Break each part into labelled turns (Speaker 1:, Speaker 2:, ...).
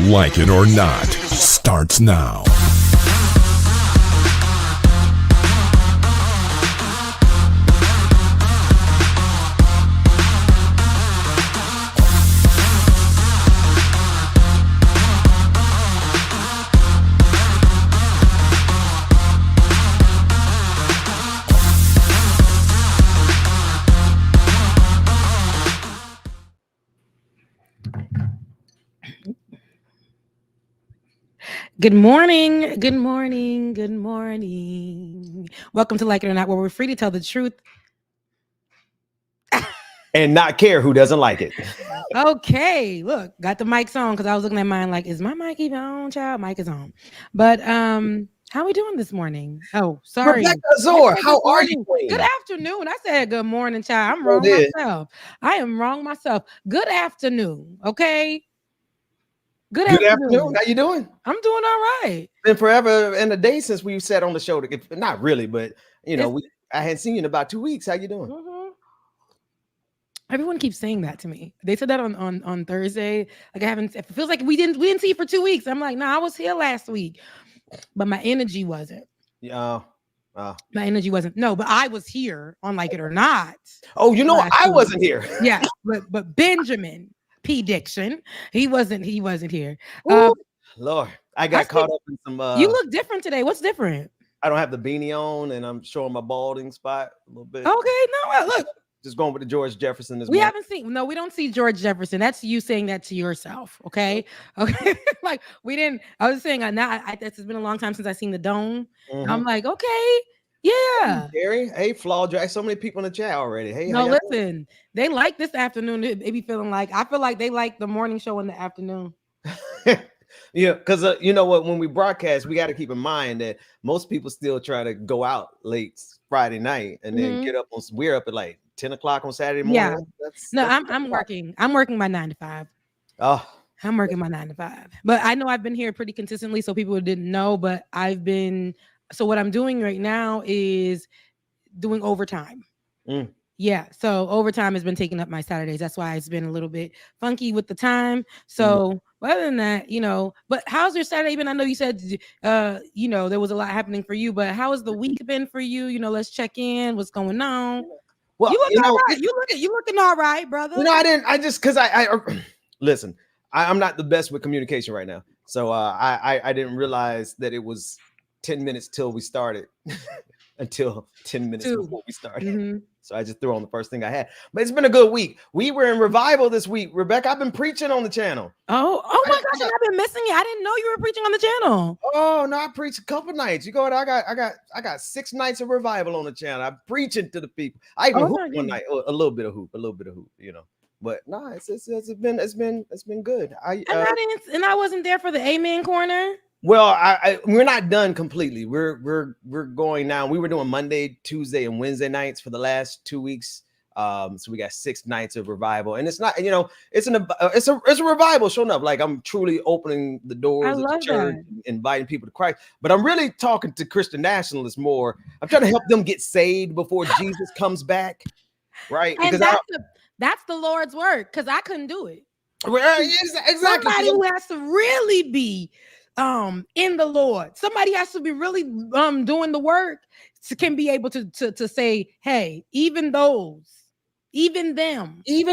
Speaker 1: Like It or Not starts now.
Speaker 2: Good morning. Good morning. Good morning. Welcome to Like It or Not, where we're free to tell the truth
Speaker 3: and not care who doesn't like it.
Speaker 2: Okay, look, got the mics on because I was looking at mine like, is my mic even on, child? Mic is on. But how are we doing this morning? Oh, sorry.
Speaker 3: Rebecca Azor, how are you doing?
Speaker 2: Good afternoon. I said good morning, child. I'm wrong myself. I am wrong myself. Good afternoon, okay? Good afternoon.
Speaker 3: How you doing?
Speaker 2: I'm doing all right.
Speaker 3: Been forever and a day since we sat on the show. Not really, but you know, I hadn't seen you in about 2 weeks. How you doing?
Speaker 2: Mm-hmm. Everyone keeps saying that to me. They said that on Thursday. Like it feels like we didn't see you for 2 weeks. I'm like, no, I was here last week, but my energy wasn't.
Speaker 3: Yeah.
Speaker 2: My energy wasn't. No, but I was here on Like It or Not.
Speaker 3: Oh, you know, I wasn't here.
Speaker 2: Yeah, but Benjamin P. Dixon, he wasn't here.
Speaker 3: Lord, I got caught up in some.
Speaker 2: You look different today. What's different?
Speaker 3: I don't have the beanie on, and I'm showing my balding spot a little bit.
Speaker 2: Okay, no, look.
Speaker 3: Just going with the George Jefferson.
Speaker 2: We don't see George Jefferson. That's you saying that to yourself. Okay. Like we didn't. I was saying it's been a long time since I seen the dome. Mm-hmm. I'm like, okay, yeah.
Speaker 3: Gary, hey, Flaw Jack. So many people in the chat already. Hey,
Speaker 2: no, listen. They like this afternoon. They be feeling like I feel like they like the morning show in the afternoon.
Speaker 3: Yeah, because you know what? When we broadcast, we got to keep in mind that most people still try to go out late Friday night and then get up. We're up at like 10 o'clock on Saturday morning.
Speaker 2: Yeah. I'm working. I'm working my 9 to 5.
Speaker 3: Oh,
Speaker 2: I'm working my 9 to 5. But I know I've been here pretty consistently, so people didn't know. But so what I'm doing right now is doing overtime. Yeah, so overtime has been taking up my Saturdays. That's why it's been a little bit funky with the time. So other than that, but how's your Saturday been? I know you said, there was a lot happening for you, but how has the week been for you? Let's check in. What's going on? Well, you looking all right, brother.
Speaker 3: Listen, I'm not the best with communication right now. So I didn't realize that it was 10 minutes till we started until 10 minutes before we started. Mm-hmm. So I just threw on the first thing I had. But it's been a good week. We were in revival this week. Rebecca, I've been preaching on the channel.
Speaker 2: Oh my gosh, and I've been missing it. I didn't know you were preaching on the channel.
Speaker 3: Oh no, I preached a couple nights. You go, I got 6 nights of revival on the channel. I'm preaching to the people. I even hooped one night, a little bit of hoop, But no, it's been good.
Speaker 2: I wasn't there for the Amen corner.
Speaker 3: Well, we're not done completely. We're going now. We were doing Monday, Tuesday, and Wednesday nights for the last 2 weeks. So we got 6 nights of revival, and it's not, it's a revival showing up. Like I'm truly opening the doors of the church, inviting people to Christ. But I'm really talking to Christian nationalists more. I'm trying to help them get saved before Jesus comes back, right?
Speaker 2: And that's the Lord's work, because I couldn't do it.
Speaker 3: Exactly.
Speaker 2: Somebody who has to really be in the Lord. Somebody has to be really doing the work can be able to say, hey, even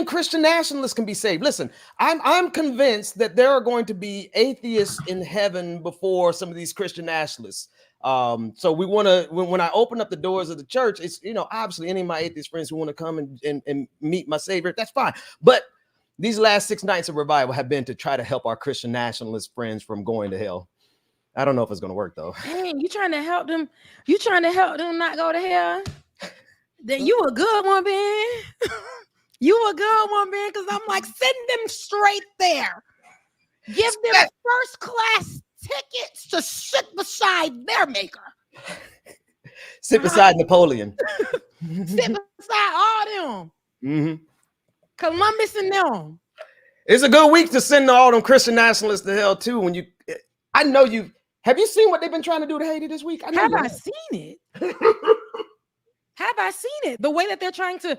Speaker 3: Christian nationalists can be saved. Listen, I'm convinced that there are going to be atheists in heaven before some of these Christian nationalists. So we want to, when I open up the doors of the church, it's, obviously any of my atheist friends who want to come and meet my Savior, that's fine. But these last 6 nights of revival have been to try to help our Christian nationalist friends from going to hell. I don't know if it's going to work though.
Speaker 2: Dang, you trying to help them? You trying to help them not go to hell? Then you a good one, Ben. You a good one, Ben, because I'm like, send them straight there. Give them first class tickets to sit beside their maker.
Speaker 3: Sit beside Napoleon.
Speaker 2: Sit beside all them. Mm-hmm. Columbus and them.
Speaker 3: It's a good week to send all them Christian nationalists to hell too. Have you seen what they've been trying to do to Haiti this week?
Speaker 2: Have I seen it? Have I seen it? The way that they're trying to,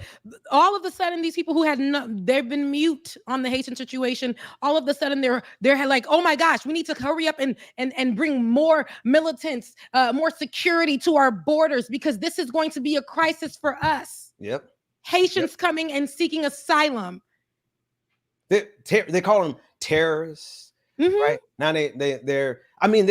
Speaker 2: all of a sudden, these people who had they've been mute on the Haitian situation. All of a sudden, they're like, oh my gosh, we need to hurry up and bring more militants, more security to our borders because this is going to be a crisis for us.
Speaker 3: Yep.
Speaker 2: Haitians coming and seeking asylum.
Speaker 3: They call them terrorists, right? Now they're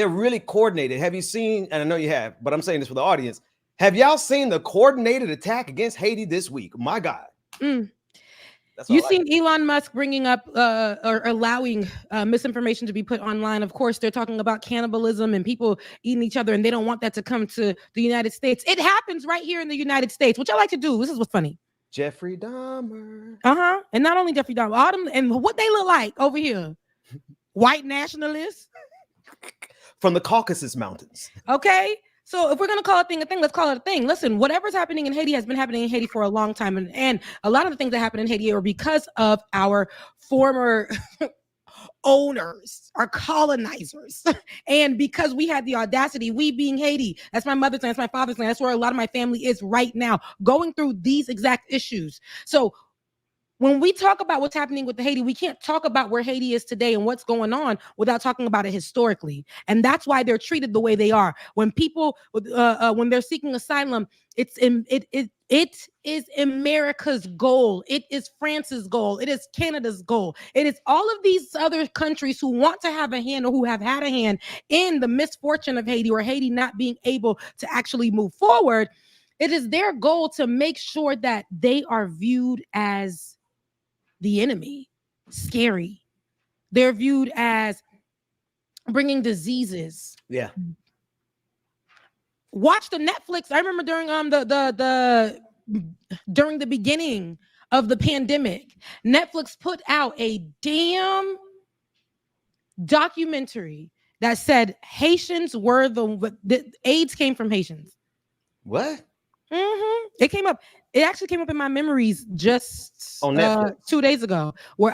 Speaker 3: really coordinated. Have you seen? And I know you have, but I'm saying this for the audience. Have y'all seen the coordinated attack against Haiti this week? My God.
Speaker 2: You've seen Elon Musk bringing up or allowing misinformation to be put online. Of course, they're talking about cannibalism and people eating each other, and they don't want that to come to the United States. It happens right here in the United States, which I like to do. This is what's funny.
Speaker 3: Jeffrey Dahmer.
Speaker 2: And not only Jeffrey Dahmer, all them, and what they look like over here. White nationalists.
Speaker 3: From the Caucasus Mountains.
Speaker 2: Okay. So if we're going to call a thing, let's call it a thing. Listen, whatever's happening in Haiti has been happening in Haiti for a long time. And a lot of the things that happen in Haiti are because of our former owners, our colonizers. And because we had the audacity, we being Haiti, that's my mother's land, that's my father's land, that's where a lot of my family is right now, going through these exact issues. So when we talk about what's happening with Haiti, we can't talk about where Haiti is today and what's going on without talking about it historically. And that's why they're treated the way they are. When people, when they're seeking asylum, it is America's goal. It is France's goal. It is Canada's goal. It is all of these other countries who want to have a hand or who have had a hand in the misfortune of Haiti or Haiti not being able to actually move forward. It is their goal to make sure that they are viewed as the enemy, scary. They're viewed as bringing diseases.
Speaker 3: Yeah.
Speaker 2: Watch the Netflix. I remember during during the beginning of the pandemic, Netflix put out a damn documentary that said Haitians were the AIDS came from Haitians.
Speaker 3: What?
Speaker 2: It came up. It actually came up in my memories just
Speaker 3: on Netflix
Speaker 2: 2 days ago, where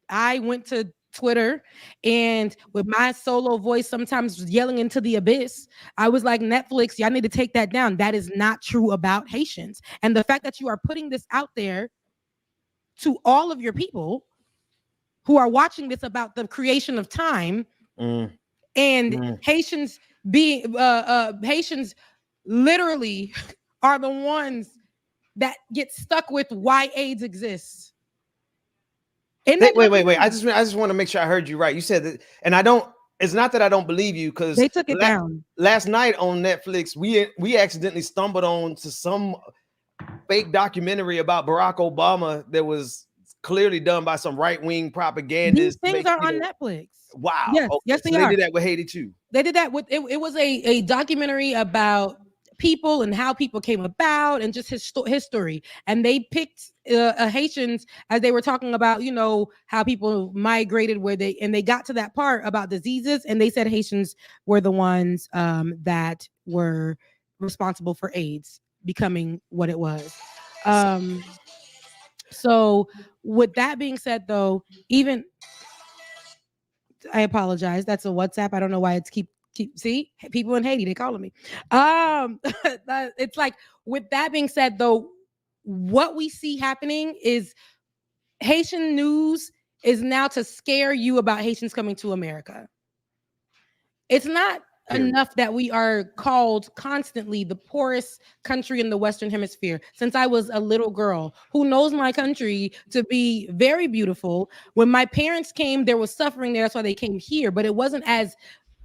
Speaker 2: I went to Twitter and with my solo voice, sometimes yelling into the abyss, I was like, Netflix, y'all need to take that down. That is not true about Haitians. And the fact that you are putting this out there to all of your people who are watching this about the creation of time and Haitians being Haitians literally are the ones that get stuck with why AIDS exists.
Speaker 3: Wait. I just want to make sure I heard you right. You said that, and I don't. It's not that I don't believe you, because
Speaker 2: they took it down
Speaker 3: last night on Netflix. We accidentally stumbled on to some fake documentary about Barack Obama that was clearly done by some right-wing propagandists.
Speaker 2: These things are on Netflix.
Speaker 3: Wow.
Speaker 2: Yes,
Speaker 3: okay.
Speaker 2: yes,
Speaker 3: so
Speaker 2: they
Speaker 3: did that with Haiti too.
Speaker 2: They did that with it was a documentary about people and how people came about and just history. And they picked Haitians as they were talking about, you know, how people migrated where they got to that part about diseases. And they said Haitians were the ones that were responsible for AIDS becoming what it was. So with that being said, though, I apologize. That's a WhatsApp. I don't know why it's keep see people in Haiti, they calling me. It's like, with that being said, though, what we see happening is Haitian news is now to scare you about Haitians coming to America. It's not enough that we are called constantly the poorest country in the Western Hemisphere. Since I was a little girl who knows my country to be very beautiful. When my parents came, there was suffering there. That's why they came here. But it wasn't as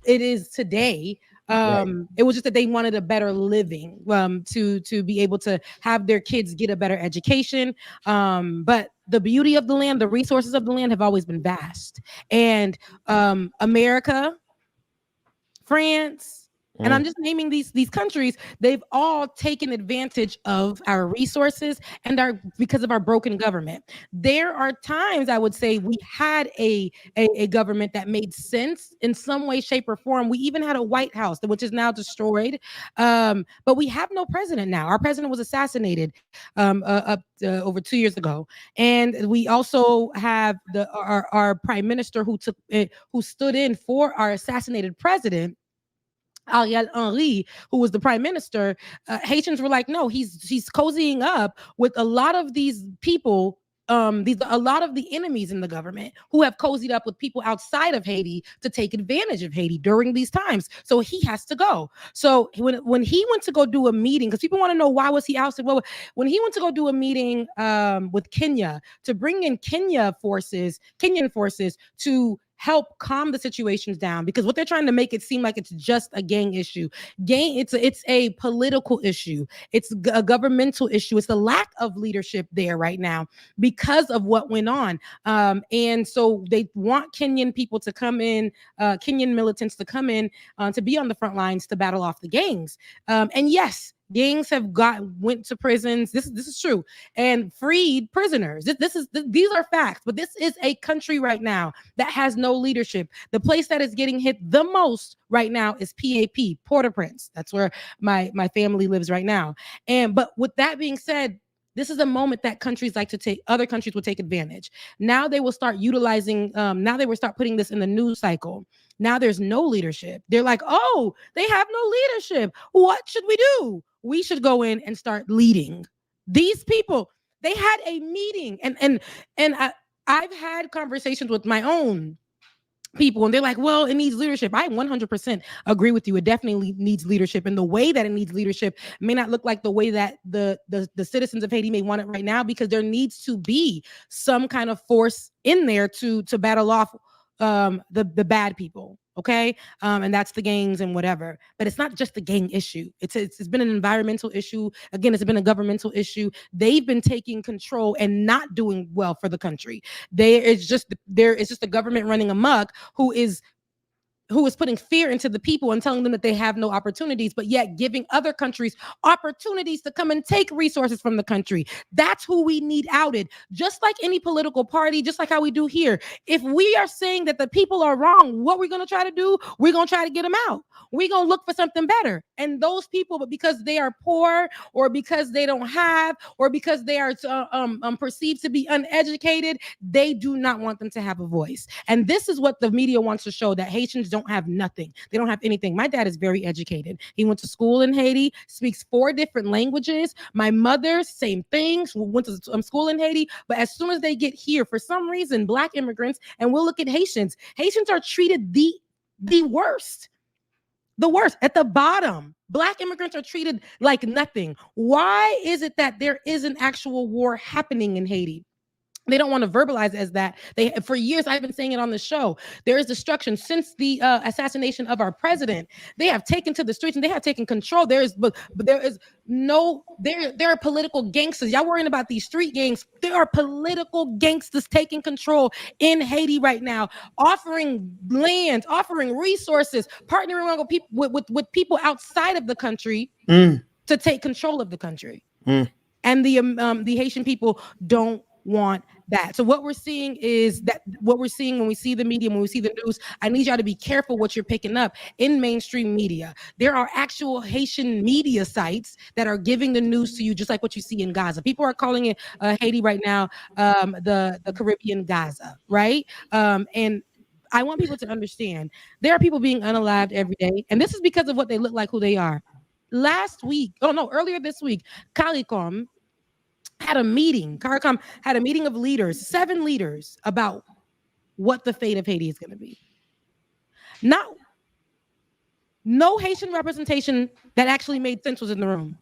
Speaker 2: it is today. It was just that they wanted a better living, to be able to have their kids get a better education. But the beauty of the land, the resources of the land have always been vast. And America, France, and I'm just naming these countries, they've all taken advantage of our resources and because of our broken government. There are times I would say we had a government that made sense in some way, shape, or form. We even had a White House, which is now destroyed. But we have no president now. Our president was assassinated over 2 years ago. And we also have our prime minister who stood in for our assassinated president. Ariel Henry, who was the prime minister, Haitians were like, no, he's cozying up with a lot of these people. A lot of the enemies in the government who have cozied up with people outside of Haiti to take advantage of Haiti during these times. So he has to go. So when he went to go do a meeting, because people want to know why was he ousted? Well, when he went to go do a meeting with Kenya to bring in Kenyan forces to help calm the situations down, because what they're trying to make it seem like it's just a gang issue. It's a political issue. It's a governmental issue. It's the lack of leadership there right now because of what went on. And so they want Kenyan people to come in, Kenyan militants to come in to be on the front lines to battle off the gangs. And yes, gangs have went to prisons. This is true, and freed prisoners. These are facts. But this is a country right now that has no leadership. The place that is getting hit the most right now is PAP, Port-au-Prince. That's where my family lives right now. But with that being said, this is a moment that other countries will take advantage. Now they will start utilizing. Now they will start putting this in the news cycle. Now there's no leadership. They're like, oh, they have no leadership. What should we do? We should go in and start leading. These people, they had a meeting, and I've had conversations with my own people, and they're like, well, it needs leadership. I 100% agree with you. It definitely needs leadership, and the way that it needs leadership may not look like the way that the citizens of Haiti may want it right now, because there needs to be some kind of force in there to battle off the bad people. Okay. And that's the gangs and whatever, but it's not just the gang issue. It's been an environmental issue. Again, it's been a governmental issue. They've been taking control and not doing well for the country. It's just the government running amok who is putting fear into the people and telling them that they have no opportunities, but yet giving other countries opportunities to come and take resources from the country. That's who we need outed. Just like any political party, just like how we do here. If we are saying that the people are wrong, what we're going to try to do, we're going to try to get them out. We're going to look for something better. And those people, but because they are poor, or because they don't have, or because they are perceived to be uneducated, they do not want them to have a voice. And this is what the media wants to show, that Haitians don't have nothing. They don't have anything. My dad is very educated. He went to school in Haiti, speaks 4 different languages. My mother, same thing, went to school in Haiti. But as soon as they get here, for some reason, Black immigrants, and we'll look at Haitians are treated the worst. The worst, at the bottom. Black immigrants are treated like nothing. Why is it that there is an actual war happening in Haiti? They don't want to verbalize it as that. For years, I've been saying it on the show. There is destruction since the assassination of our president. They have taken to the streets and they have taken control. There are political gangsters. Y'all worrying about these street gangs? There are political gangsters taking control in Haiti right now, offering land, offering resources, partnering with people outside of the country to take control of the country. And the Haitian people don't want that. So what we're seeing when we see the media, when we see the news, I need y'all to be careful what you're picking up in mainstream media. There are actual Haitian media sites that are giving the news to you, just like what you see in Gaza. People are calling it Haiti right now, the Caribbean Gaza, right? And I want people to understand there are people being unalived every day, and this is because of what they look like, who they are. Earlier this week, CARICOM had a meeting. CARICOM had a meeting of leaders, 7 leaders, about what the fate of Haiti is going to be. No Haitian representation that actually made sense was in the room.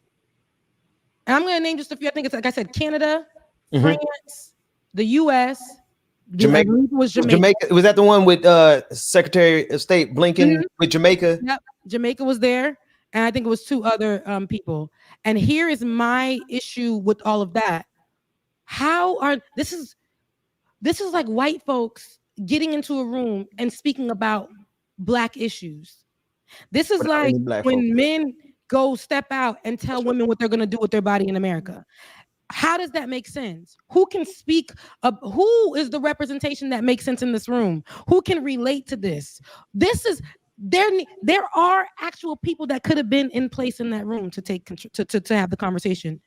Speaker 2: And I'm going to name just a few. I think it's, like I said, Canada, France, the U.S.,
Speaker 3: Jamaica.
Speaker 2: Was Jamaica.
Speaker 3: Was that the one with Secretary of State Blinken with Jamaica?
Speaker 2: Yep. Jamaica was there. And I think it was 2 other people. And here is my issue with all of that. This is like white folks getting into a room and speaking about Black issues. This is like when men go step out and tell women what they're going to do with their body in America. How does that make sense? Who can speak? Who is the representation that makes sense in this room? Who can relate to this? There are actual people that could have been in place in that room to take to have the conversation.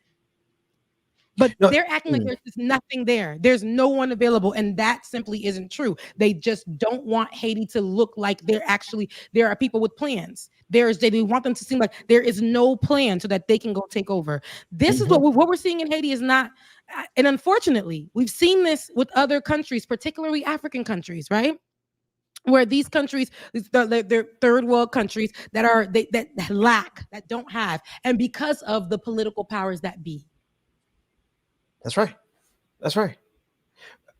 Speaker 2: But they're acting like there's just nothing there. There's no one available. And that simply isn't true. They just don't want Haiti to look like there are people with plans. They want them to seem like there is no plan so that they can go take over. This is what we're seeing in Haiti is not. And unfortunately, we've seen this with other countries, particularly African countries, right? Where these countries, they're third world countries that lack, that don't have, and because of the political powers that be.
Speaker 3: That's right. That's right.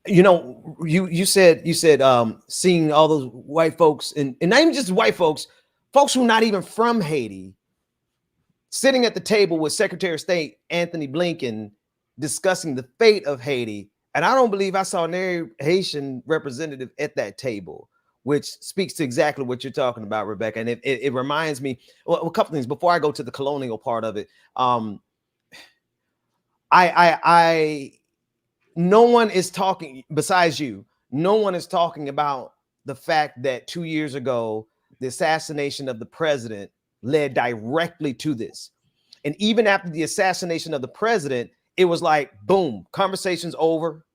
Speaker 3: You know, you said seeing all those white folks and not even just white folks who not even from Haiti, sitting at the table with Secretary of State Anthony Blinken discussing the fate of Haiti. And I don't believe I saw an Haitian representative at that table, which speaks to exactly what you're talking about, Rebecca. And it reminds me, well, a couple things before I go to the colonial part of it. No one is talking besides you. No one is talking about the fact that 2 years ago, the assassination of the president led directly to this. And even after the assassination of the president, it was like, boom, conversation's over.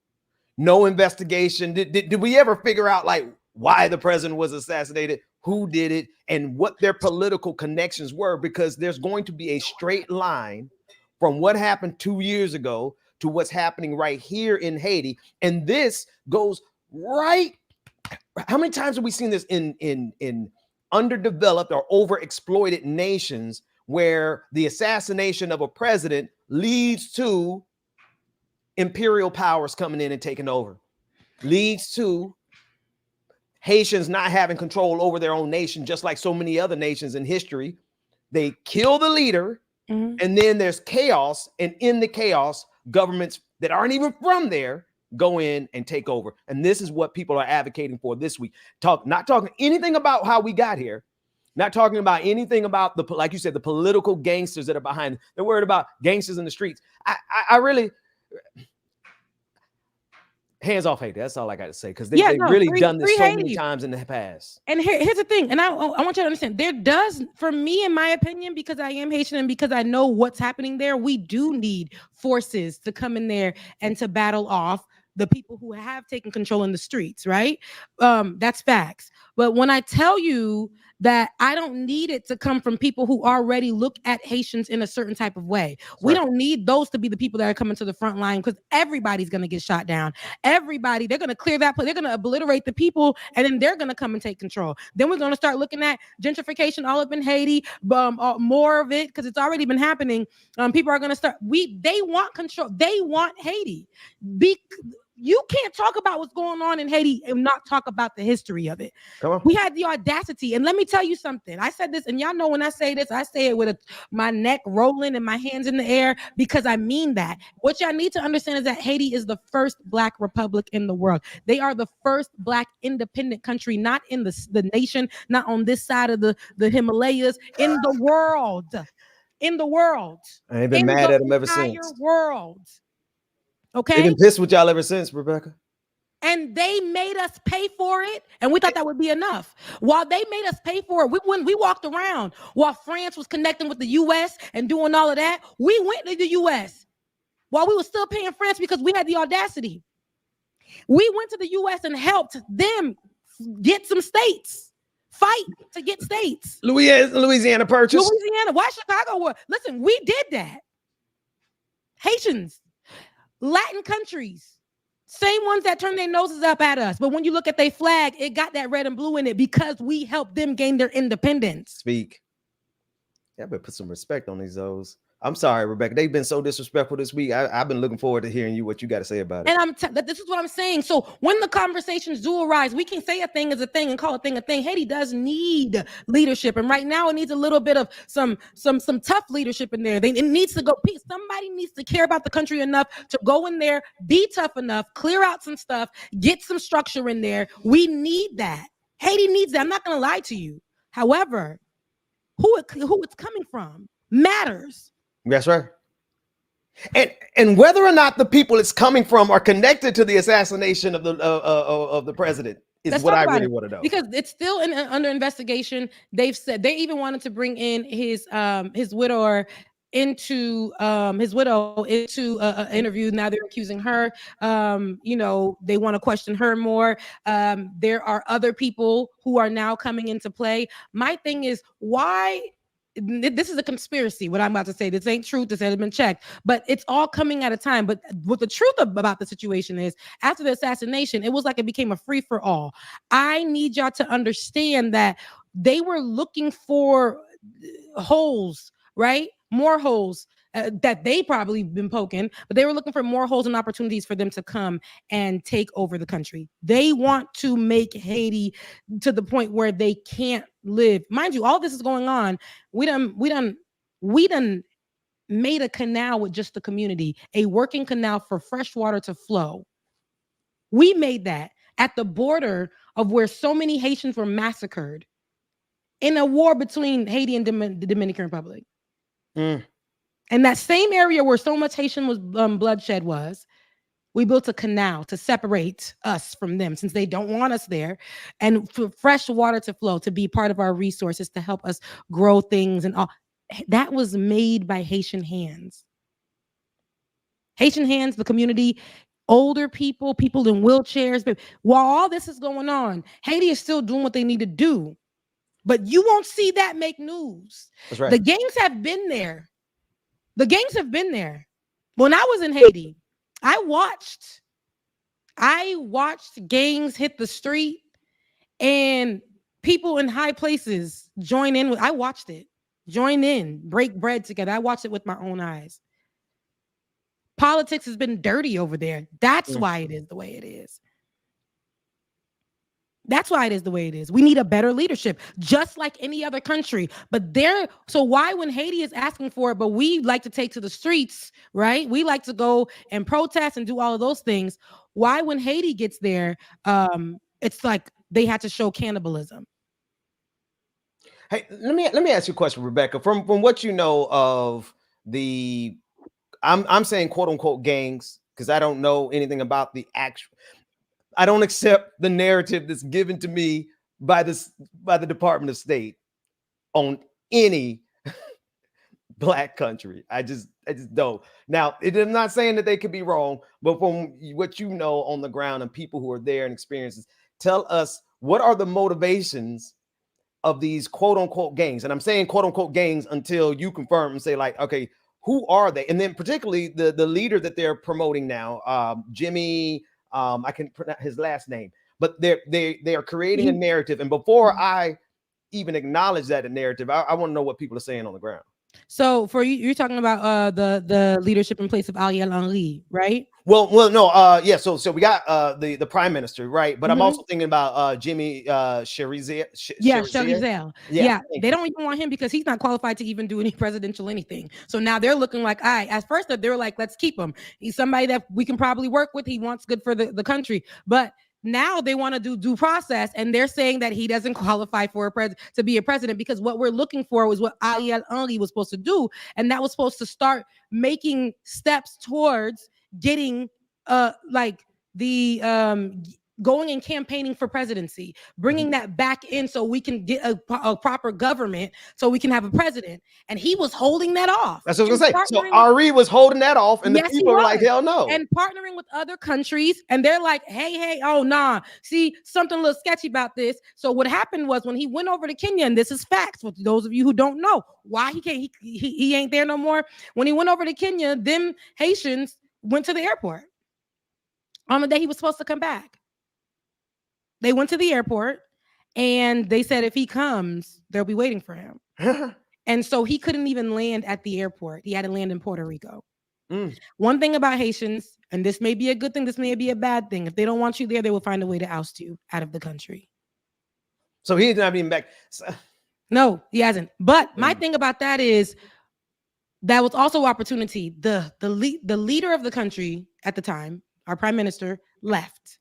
Speaker 3: No investigation. Did we ever figure out like why the president was assassinated, who did it, and what their political connections were? Because there's going to be a straight line from what happened 2 years ago to what's happening right here in Haiti. And this goes right. How many times have we seen this in underdeveloped or overexploited nations where the assassination of a president leads to imperial powers coming in and taking over, leads to Haitians not having control over their own nation, just like so many other nations in history. They kill the leader, and then there's chaos. And in the chaos, governments that aren't even from there go in and take over. And this is what people are advocating for this week. Not talking anything about how we got here, not talking about anything about the, like you said, the political gangsters that are behind it. They're worried about gangsters in the streets. I really, hands off Haiti. That's all I got to say, because they've really done this so many times in the past.
Speaker 2: And here's the thing, and I want you to understand, there does, for me, in my opinion, because I am Haitian and because I know what's happening there, we do need forces to come in there and to battle off the people who have taken control in the streets, right? That's facts. But when I tell you that I don't need it to come from people who already look at Haitians in a certain type of way. We don't need those to be the people that are coming to the front line, because everybody's going to get shot down. Everybody, they're going to clear that place. They're going to obliterate the people, and then they're going to come and take control. Then we're going to start looking at gentrification all up in Haiti, more of it, because it's already been happening. People are going to start, they want control. They want Haiti. You can't talk about what's going on in Haiti and not talk about the history of it. Come on. We had the audacity. And let me tell you something. I said this, and y'all know when I say this, I say it with my neck rolling and my hands in the air, because I mean that. What y'all need to understand is that Haiti is the first Black republic in the world. They are the first Black independent country, not in the nation, not on this side of the Himalayas, in the world. In the world.
Speaker 3: I ain't been mad at them ever since.
Speaker 2: World. Okay.
Speaker 3: They've been pissed with y'all ever since, Rebecca.
Speaker 2: And they made us pay for it, and we thought that would be enough. While they made us pay for it, we walked around while France was connecting with the U.S. and doing all of that. We went to the U.S. while we were still paying France because we had the audacity. We went to the U.S. and helped them get some states, fight to get states.
Speaker 3: Louisiana Purchase.
Speaker 2: Louisiana. Why Chicago? Listen, we did that. Haitians. Latin countries, same ones that turn their noses up at us. But when you look at their flag, it got that red and blue in it because we helped them gain their independence.
Speaker 3: Speak. Yeah, I better put some respect on these O's. I'm sorry, Rebecca. They've been so disrespectful this week. I've been looking forward to hearing what you got to say about it.
Speaker 2: And this is what I'm saying. So when the conversations do arise, we can say a thing is a thing and call a thing a thing. Haiti does need leadership, and right now it needs a little bit of some tough leadership in there. It needs to go. Somebody needs to care about the country enough to go in there, be tough enough, clear out some stuff, get some structure in there. We need that. Haiti needs that. I'm not going to lie to you. However, who it's coming from matters.
Speaker 3: That's right. And whether or not the people it's coming from are connected to the assassination of the president is what I really want to know.
Speaker 2: Because it's still under investigation. They've said they even wanted to bring in his widower into his widow into an interview. Now they're accusing her. They want to question her more. There are other people who are now coming into play. My thing is, why? This is a conspiracy. What I'm about to say, this ain't truth. This hasn't been checked, but it's all coming at a time. But what the truth about the situation is, after the assassination, it was like it became a free for all. I need y'all to understand that they were looking for holes, right? More holes that they probably been poking, but they were looking for more holes and opportunities for them to come and take over the country. They want to make Haiti to the point where they can't live. Mind you, all this is going on. We done made a canal with just the community, a working canal for fresh water to flow. We made that at the border of where so many Haitians were massacred in a war between Haiti and the Dominican Republic. And that same area where so much Haitian bloodshed was, we built a canal to separate us from them, since they don't want us there, and for fresh water to flow, to be part of our resources, to help us grow things and all. That was made by Haitian hands. Haitian hands, the community, older people in wheelchairs. But while all this is going on, Haiti is still doing what they need to do. But you won't see that make news.
Speaker 3: That's right.
Speaker 2: The gangs have been there. When I was in Haiti, I watched gangs hit the street and people in high places join in. I watched it. Join in, break bread together. I watched it with my own eyes. Politics has been dirty over there. That's why it is the way it is. That's why it is the way it is. We need a better leadership, just like any other country. But so why, when Haiti is asking for it, but we like to take to the streets, right? We like to go and protest and do all of those things. Why, when Haiti gets there, it's like they had to show cannibalism.
Speaker 3: Hey, let me ask you a question, Rebecca. From what you know of the, I'm saying quote unquote gangs, because I don't know anything about the actual. I don't accept the narrative that's given to me by the Department of State on any black country. I just don't. Now, I'm not saying that they could be wrong, but from what you know on the ground and people who are there and experiences, tell us, what are the motivations of these quote unquote gangs? And I'm saying quote unquote gangs until you confirm and say, like, okay, who are they? And then particularly the leader that they're promoting now, Jimmy. I can pronounce his last name, but they are creating a narrative. And before I even acknowledge that narrative, I want to know what people are saying on the ground.
Speaker 2: So for you, you're talking about the leadership in place of Ariel Henry, right?
Speaker 3: Well, no, yeah. So we got the prime minister, right? But I'm also thinking about Jimmy Cherizier.
Speaker 2: Cherizier. Yeah, they don't even want him because he's not qualified to even do any presidential anything. So now they're looking like, at first they were like, let's keep him. He's somebody that we can probably work with. He wants good for the country, but now they want to do due process, and they're saying that he doesn't qualify for to be a president, because what we're looking for was what Ariel Henry was supposed to do, and that was supposed to start making steps towards getting going and campaigning for presidency, bringing that back in so we can get a proper government, so we can have a president. And he was holding that off.
Speaker 3: That's what I was going to say. So Ari was holding that off, and the people were like, hell no.
Speaker 2: And partnering with other countries, and they're like, hey, oh, nah. See, something a little sketchy about this. So what happened was, when he went over to Kenya, and this is facts for those of you who don't know why he ain't there no more. When he went over to Kenya, them Haitians went to the airport on the day he was supposed to come back. They went to the airport and they said, if he comes, they'll be waiting for him. And so he couldn't even land at the airport. He had to land in Puerto Rico. One thing about Haitians, and this may be a good thing, this may be a bad thing, if they don't want you there, they will find a way to oust you out of the country.
Speaker 3: So he's not even back.
Speaker 2: No, he hasn't. But my thing about that is, that was also opportunity. The leader of the country at the time, our prime minister, left.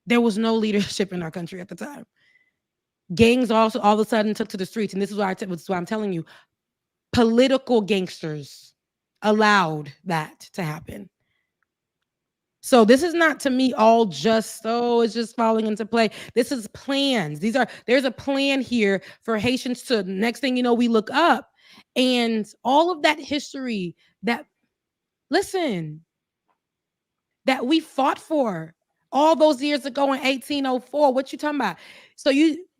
Speaker 2: There was no leadership in our country at the time. Gangs also all of a sudden took to the streets. And this is why I'm telling you, political gangsters allowed that to happen. So this is not, to me, all just, it's just falling into play. This is plans. There's a plan here for Haitians to, next thing you know, we look up And all of that history that we fought for all those years ago in 1804. What you talking about? So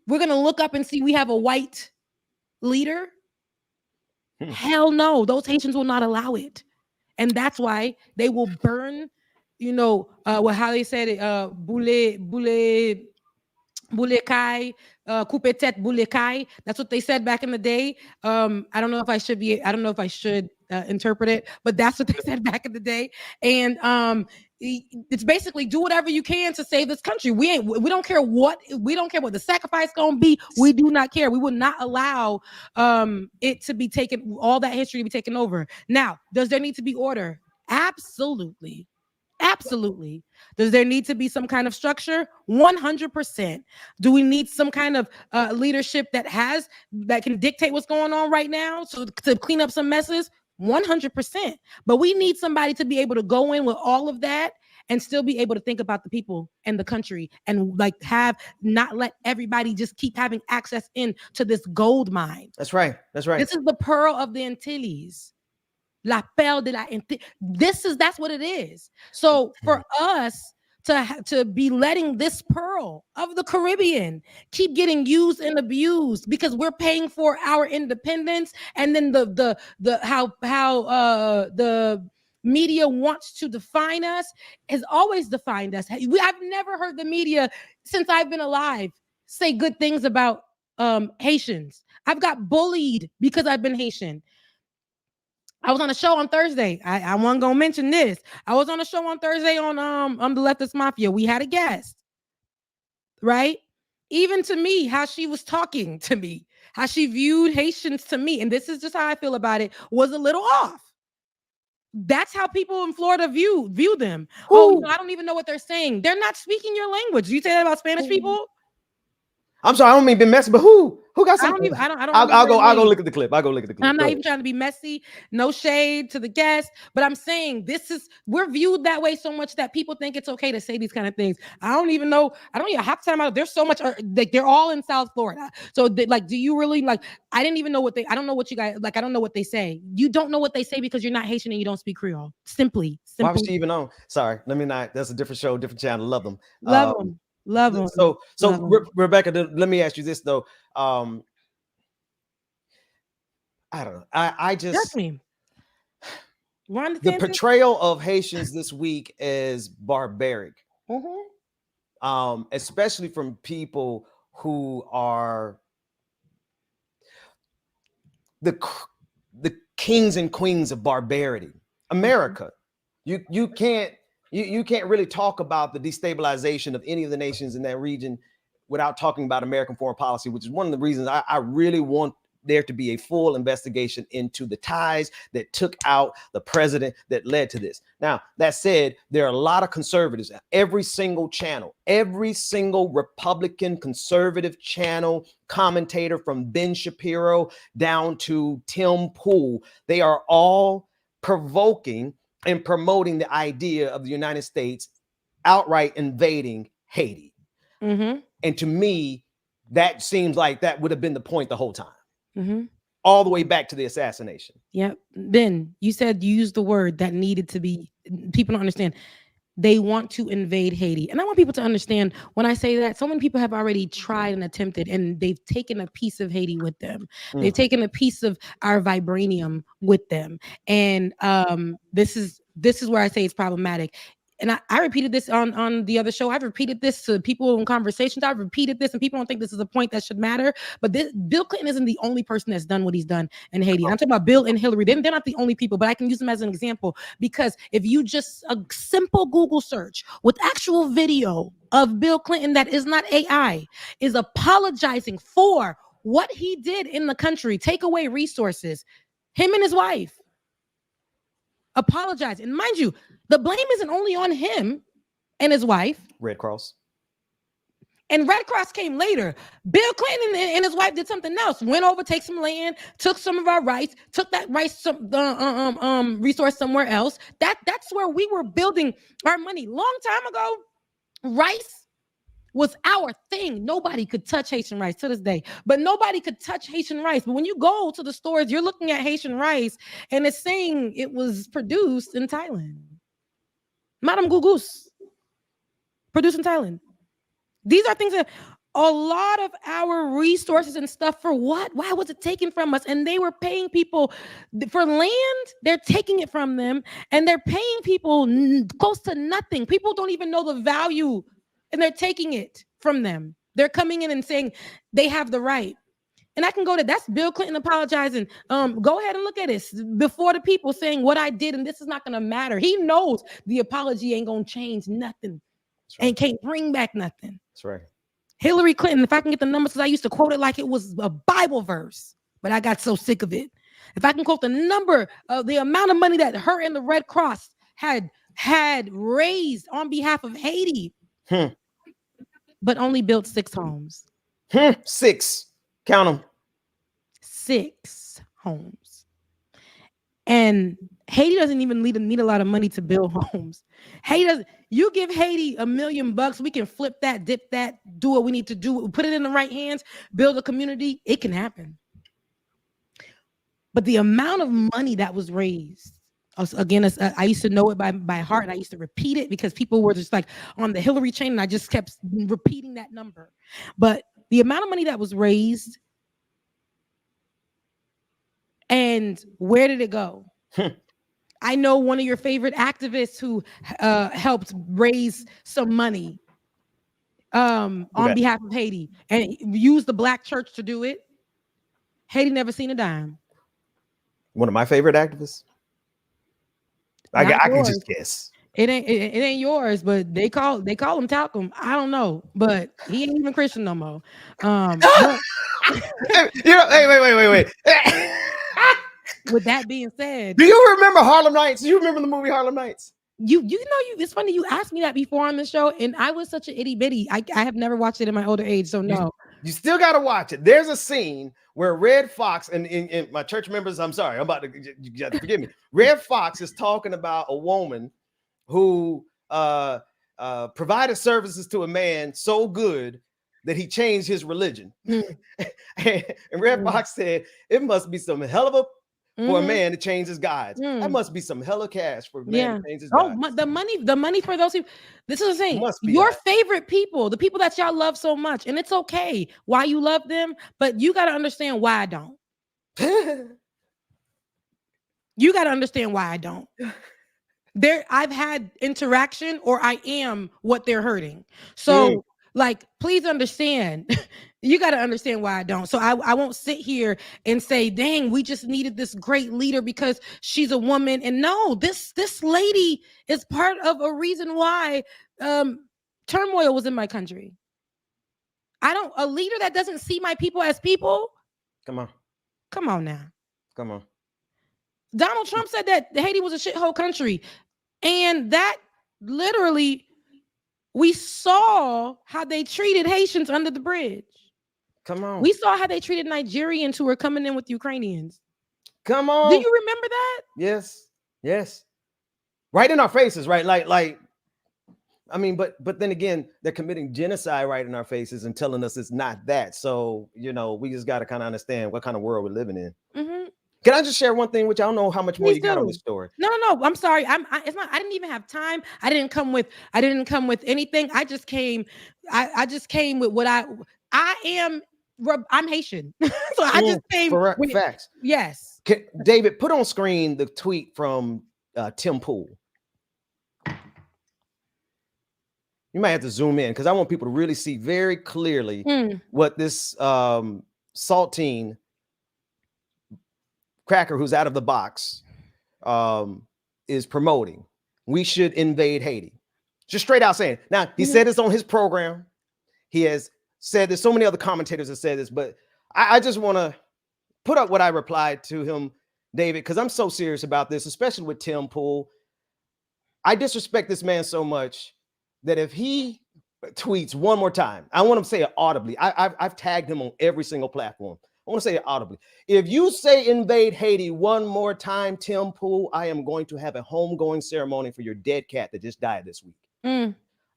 Speaker 2: we're gonna look up and see we have a white leader? Hell no, those Haitians will not allow it. And that's why they will burn, how they said it, boule kai, coupe tête boule kai. That's what they said back in the day. I don't know if I should interpret it, but that's what they said back in the day. And it's basically do whatever you can to save this country. We don't care what the sacrifice gonna be. We do not care. We will not allow it to be taken, all that history to be taken over. Now, does there need to be order? Absolutely. Absolutely. Does there need to be some kind of structure? 100%. Do we need some kind of leadership that can dictate what's going on right now to clean up some messes? 100%. But we need somebody to be able to go in with all of that and still be able to think about the people and the country and not let everybody just keep having access into this gold mine.
Speaker 3: That's right. That's right.
Speaker 2: This is the pearl of the Antilles. La perle de la Antilles. That's what it is. So for us to be letting this pearl of the Caribbean keep getting used and abused because we're paying for our independence, and then how the media wants to define us has always defined us. I've never heard the media since I've been alive say good things about Haitians. I've got bullied because I've been Haitian. I was on a show on Thursday. I wasn't gonna mention this. I was on a show on Thursday on the Leftist Mafia. We had a guest, right? Even to me, how she was talking to me, how she viewed Haitians to me, and this is just how I feel about it, was a little off. That's how people in Florida view them. Ooh. Oh, I don't even know what they're saying. They're not speaking your language. You say that about Spanish people?
Speaker 3: I'm sorry, I don't mean be messy, but who got something? I'll go look at the clip.
Speaker 2: I'm not even trying to be messy. No shade to the guest, but I'm saying we're viewed that way so much that people think it's okay to say these kind of things. I don't even have time. There's so much. They're all in South Florida. So do you really I didn't even know I don't know what you guys I don't know what they say. You don't know what they say because you're not Haitian and you don't speak Creole. Simply.
Speaker 3: Why was she even on? Sorry, let me not. That's a different show, different channel. Love them.
Speaker 2: Love them.
Speaker 3: So Rebecca, let me ask you this though. I don't know. I just
Speaker 2: me.
Speaker 3: The portrayal of Haitians this week is barbaric. Mm-hmm. Especially from people who are the kings and queens of barbarity. America. Mm-hmm. You can't really talk about the destabilization of any of the nations in that region without talking about American foreign policy, which is one of the reasons I really want there to be a full investigation into the ties that took out the president that led to this. Now, that said, there are a lot of conservatives. Every single channel, every single Republican conservative channel commentator from Ben Shapiro down to Tim Pool, they are all provoking and promoting the idea of the United States outright invading Haiti. Mm-hmm. And to me, that seems like that would have been the point the whole time. Mm-hmm. All the way back to the assassination.
Speaker 2: Yep. Ben, you used the word that needed to be, people don't understand. They want to invade Haiti. And I want people to understand when I say that, so many people have already tried and attempted, and they've taken a piece of Haiti with them. They've taken a piece of our vibranium with them. And this is where I say it's problematic. And I repeated this on the other show. I've repeated this to people in conversations. I've repeated this, and people don't think this is a point that should matter. But Bill Clinton isn't the only person that's done what he's done in Haiti. I'm talking about Bill and Hillary. They're not the only people, but I can use them as an example because if you just a simple Google search with actual video of Bill Clinton that is not AI is apologizing for what he did in the country, take away resources, him and his wife. Apologize. And mind you, the blame isn't only on him and his wife.
Speaker 3: Red Cross.
Speaker 2: And Red Cross came later. Bill Clinton and his wife did something else. Went over, take some land, took some of our rights, took that resource somewhere else. That's where we were building our money. Long time ago, rice was our thing. Nobody could touch Haitian rice to this day, but nobody could touch Haitian rice. But when you go to the stores, you're looking at Haitian rice and it's saying it was produced in Thailand. Madame Gugus, produced in Thailand. These are things that a lot of our resources and stuff for what? Why was it taken from us? And they were paying people for land. They're taking it from them and they're paying people close to nothing. People don't even know the value and they're taking it from them. They're coming in and saying they have the right. And I can go to, that's Bill Clinton apologizing. Go ahead and look at this before the people saying what I did and this is not going to matter. He knows the apology ain't going to change nothing. Right. And can't bring back nothing.
Speaker 3: That's right.
Speaker 2: Hillary Clinton, if I can get the numbers, because I used to quote it like it was a Bible verse, but I got so sick of it. If I can quote the number of the amount of money that her and the Red Cross had raised on behalf of Haiti, but only built 6 homes.
Speaker 3: 6. Count them.
Speaker 2: 6 homes. And Haiti doesn't even need a lot of money to build homes. Haiti doesn't. You give Haiti $1 million, we can flip that, dip that, do what we need to do, put it in the right hands, build a community. It can happen. But the amount of money that was raised, again, I used to know it by heart. And I used to repeat it because people were just like on the Hillary chain, and I just kept repeating that number. But the amount of money that was raised, and where did it go? I know one of your favorite activists who helped raise some money on behalf of Haiti and used the Black church to do it. Haiti never seen a dime.
Speaker 3: One of my favorite activists. I can just guess.
Speaker 2: It ain't yours, but they call him Talcum. I don't know, but he ain't even Christian no more.
Speaker 3: Wait.
Speaker 2: With that being said,
Speaker 3: do you remember Harlem Nights? Do you remember the movie Harlem Nights?
Speaker 2: It's funny you asked me that before on the show, and I was such an itty bitty. I have never watched it in my older age, so no.
Speaker 3: You still got to watch it. There's a scene where Red Fox, and my church members, I'm sorry, I'm about to, you have to forgive me. Red Fox is talking about a woman who provided services to a man so good that he changed his religion. And Red Fox said, it must be some hell of a for a man to change his guides. That must be some hella cash for a man to change his guides.
Speaker 2: The money for those people. This is the thing. Your favorite people, the people that y'all love so much, and it's okay why you love them, but you got to understand why I don't. You got to understand why I don't. I've had interaction, or I am what they're hurting. So like, please understand. You got to understand why I don't. So I won't sit here and say, dang, we just needed this great leader because she's a woman. And no, this lady is part of a reason why turmoil was in my country. A leader that doesn't see my people as people. Come on now.
Speaker 3: Come on.
Speaker 2: Donald Trump said that Haiti was a shithole country. And that literally, we saw how they treated Haitians under the bridge.
Speaker 3: Come on.
Speaker 2: We saw how they treated Nigerians who were coming in with Ukrainians.
Speaker 3: Come on.
Speaker 2: Do you remember that?
Speaker 3: Yes. Right in our faces, right? Like, I mean, but then again, they're committing genocide right in our faces and telling us it's not that. So, we just got to kind of understand what kind of world we're living in. Mm-hmm. Can I just share one thing, which I don't know how much more you got on this story? No.
Speaker 2: I'm sorry. I didn't even have time. I didn't come with anything. I just came with what I am. I'm Haitian. So I just came with
Speaker 3: facts.
Speaker 2: Yes.
Speaker 3: David, put on screen the tweet from Tim Pool. You might have to zoom in because I want people to really see very clearly what this saltine cracker who's out of the box is promoting. We should invade Haiti. Just straight out saying. Now, he said this on his program. He has said there's so many other commentators that said this, but I just want to put up what I replied to him, David, because I'm so serious about this, especially with Tim Pool. I disrespect this man so much that if he tweets one more time, I want him to say it audibly. I've tagged him on every single platform. I want to say it audibly. If you say invade Haiti one more time, Tim Pool, I am going to have a homegoing ceremony for your dead cat that just died this week.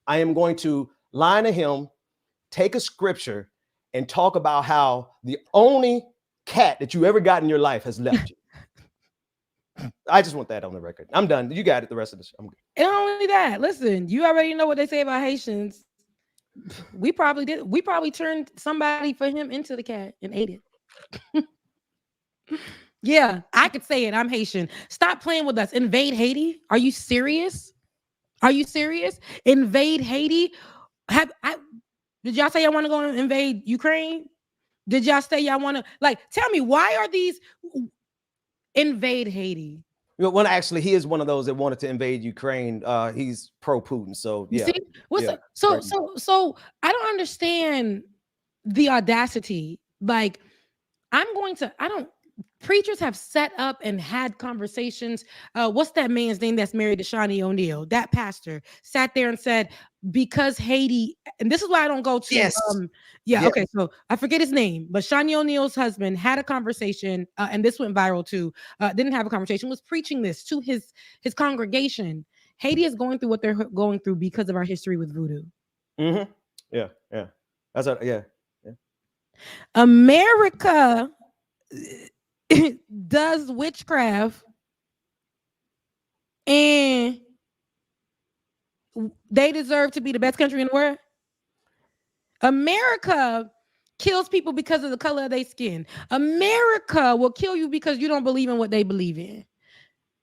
Speaker 3: I am going to lie to him take a scripture and talk about how the only cat that you ever got in your life has left you. I just want that on the record. I'm done. You got it. The rest of this, I'm good.
Speaker 2: And not only that, listen, you already know what they say about Haitians. We probably did. We probably turned somebody for him into the cat and ate it. Yeah, I could say it. I'm Haitian. Stop playing with us. Invade Haiti? Are you serious? Are you serious? Invade Haiti? Did y'all say y'all want to go and invade Ukraine? Did y'all say y'all want to, like, tell me, why are these invade Haiti?
Speaker 3: Well, actually, he is one of those that wanted to invade Ukraine. He's pro-Putin, so yeah.
Speaker 2: So I don't understand the audacity. Like, preachers have set up and had conversations. What's that man's name that's married to Shawnee O'Neal? That pastor sat there and said, because Haiti, and this is why I don't go to,
Speaker 3: yes.
Speaker 2: Okay, so I forget his name, but Shawnee O'Neal's husband had a conversation, and this went viral too, didn't have a conversation, was preaching this to his congregation. Haiti is going through what they're going through because of our history with voodoo.
Speaker 3: Mm-hmm. Yeah. That's yeah.
Speaker 2: America does witchcraft, and they deserve to be the best country in the world. America kills people because of the color of their skin. America will kill you because you don't believe in what they believe in.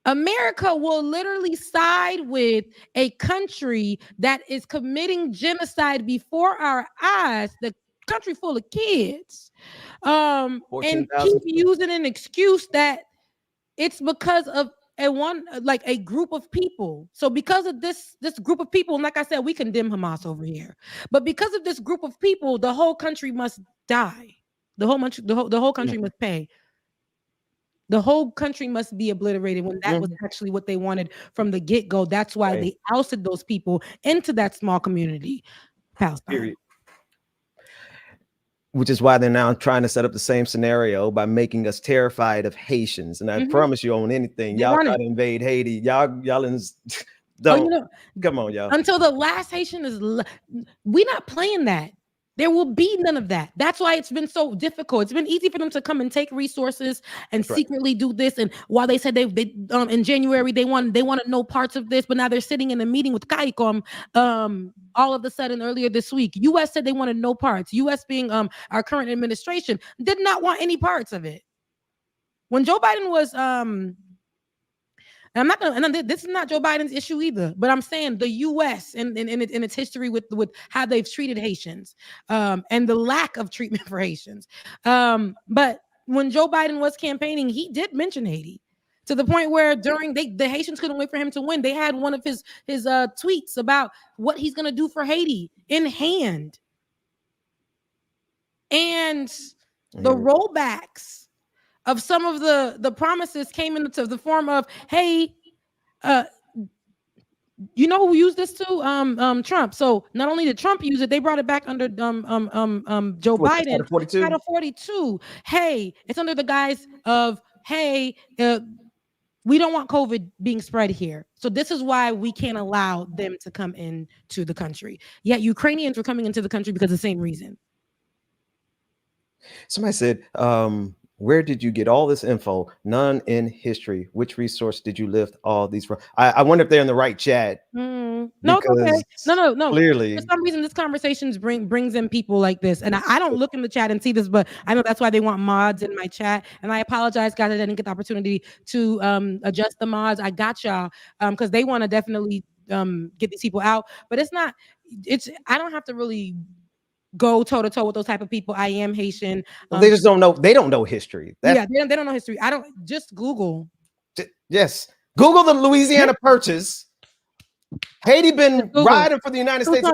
Speaker 2: America will literally side with a country that is committing genocide before our eyes, the country full of kids, and keep using an excuse that it's because of a group of people. So because of this group of people, and like I said, we condemn Hamas over here, but because of this group of people, the whole country must die. The whole country must pay. The whole country must be obliterated, when that was actually what they wanted from the get-go. That's why they ousted those people into that small community, Palestine.
Speaker 3: Period. Which is why they're now trying to set up the same scenario by making us terrified of Haitians. And I promise you, on anything, y'all try to invade Haiti, y'all don't. Come on, y'all.
Speaker 2: Until the last Haitian is, we're not playing that. There will be none of that. That's why it's been so difficult. It's been easy for them to come and take resources and secretly do this. And while they said they in January they want to know parts of this, but now they're sitting in a meeting with CARICOM all of a sudden earlier this week. U.S. said they wanted no parts. U.S. being our current administration did not want any parts of it. When Joe Biden was I'm not gonna, and this is not Joe Biden's issue either, but I'm saying the U.S. and in its history with how they've treated Haitians, and the lack of treatment for Haitians. But when Joe Biden was campaigning, he did mention Haiti, to the point where during the Haitians couldn't wait for him to win. They had one of his tweets about what he's gonna do for Haiti in hand, and the rollbacks of some of the promises came into the form of, hey, you know who used this too? Trump. So not only did Trump use it, they brought it back under Joe Biden. Title 42. Hey, it's under the guise of, hey, we don't want COVID being spread here. So this is why we can't allow them to come into the country. Yet Ukrainians were coming into the country because of the same reason.
Speaker 3: Somebody said, where did you get all this info? None in history. Which resource did you lift all these from? I wonder if they're in the right chat.
Speaker 2: No, okay. No.
Speaker 3: Clearly,
Speaker 2: for some reason, this conversations brings in people like this, and I don't look in the chat and see this, but I know that's why they want mods in my chat. And I apologize, guys, I didn't get the opportunity to adjust the mods. I got y'all because they want to definitely get these people out, but it's not. I don't have to really go toe to toe with those type of people. I am Haitian.
Speaker 3: They just don't know. They don't know history.
Speaker 2: They don't know history. I don't. Just Google.
Speaker 3: Yes, Google the Louisiana Purchase. Haiti been riding for the United States.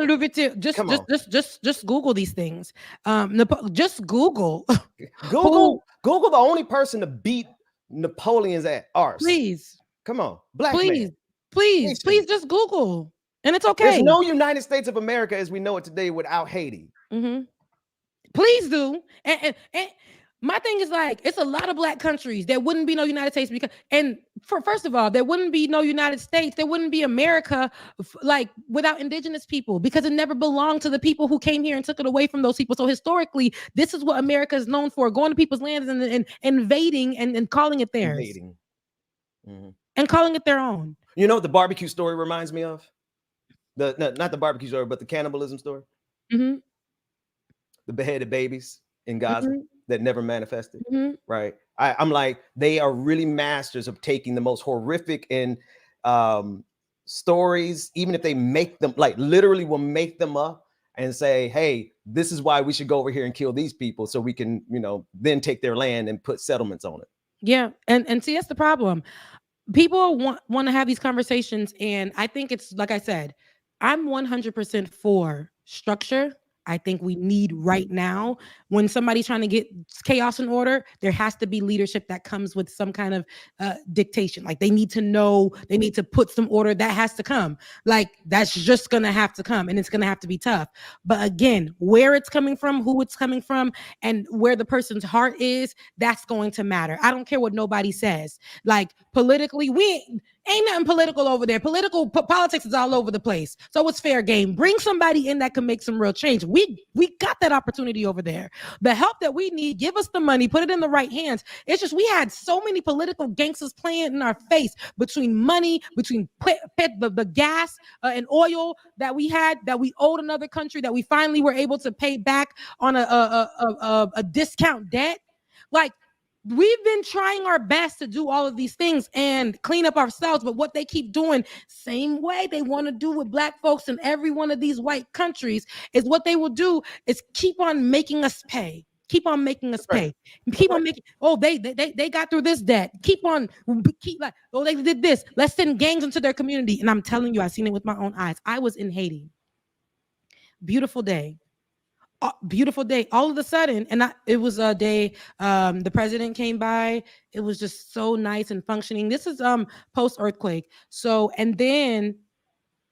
Speaker 2: Just Google these things. Just Google.
Speaker 3: Google the only person to beat Napoleon's arse.
Speaker 2: Please,
Speaker 3: come on, black
Speaker 2: please,
Speaker 3: man.
Speaker 2: Please, just Google, and it's okay.
Speaker 3: There's no United States of America as we know it today without Haiti.
Speaker 2: Please do, and My thing is like, it's a lot of black countries. There wouldn't be no United States because, and first of all, there wouldn't be no United States. There wouldn't be America like without indigenous people because it never belonged to the people who came here and took it away from those people. So historically, this is what America is known for: going to people's lands and invading and calling it theirs, and calling it their own.
Speaker 3: You know what the barbecue story reminds me of? Not the barbecue story, but the cannibalism story. The beheaded babies in Gaza that never manifested, right? I'm like, they are really masters of taking the most horrific and stories, even if they make them, like literally will make them up and say, hey, this is why we should go over here and kill these people so we can, then take their land and put settlements on it.
Speaker 2: Yeah, and see, that's the problem. People want to have these conversations, and I think it's, like I said, I'm 100% for structure. I think we need right now, when somebody's trying to get chaos in order, there has to be leadership that comes with some kind of dictation. Like they need to know, they need to put some order. That has to come. Like that's just going to have to come, and it's going to have to be tough. But again, where it's coming from, who it's coming from, and where the person's heart is, that's going to matter. I don't care what nobody says. Like politically, ain't nothing political over there. Politics is all over the place. So it's fair game. Bring somebody in that can make some real change. We got that opportunity over there. The help that we need, give us the money, put it in the right hands. It's just we had so many political gangsters playing in our face between money, between the gas and oil that we had, that we owed another country, that we finally were able to pay back on a discount debt. Like, we've been trying our best to do all of these things and clean up ourselves, but what they keep doing, same way they want to do with black folks in every one of these white countries, is what they will do is keep on making us pay. Keep on making us pay. Keep on making. Oh, they got through this debt. Keep like. Oh, they did this. Let's send gangs into their community. And I'm telling you, I've seen it with my own eyes. I was in Haiti. Beautiful day. Beautiful day. All of a sudden, and it was a day the president came by. It was just so nice and functioning. This is post earthquake. So, and then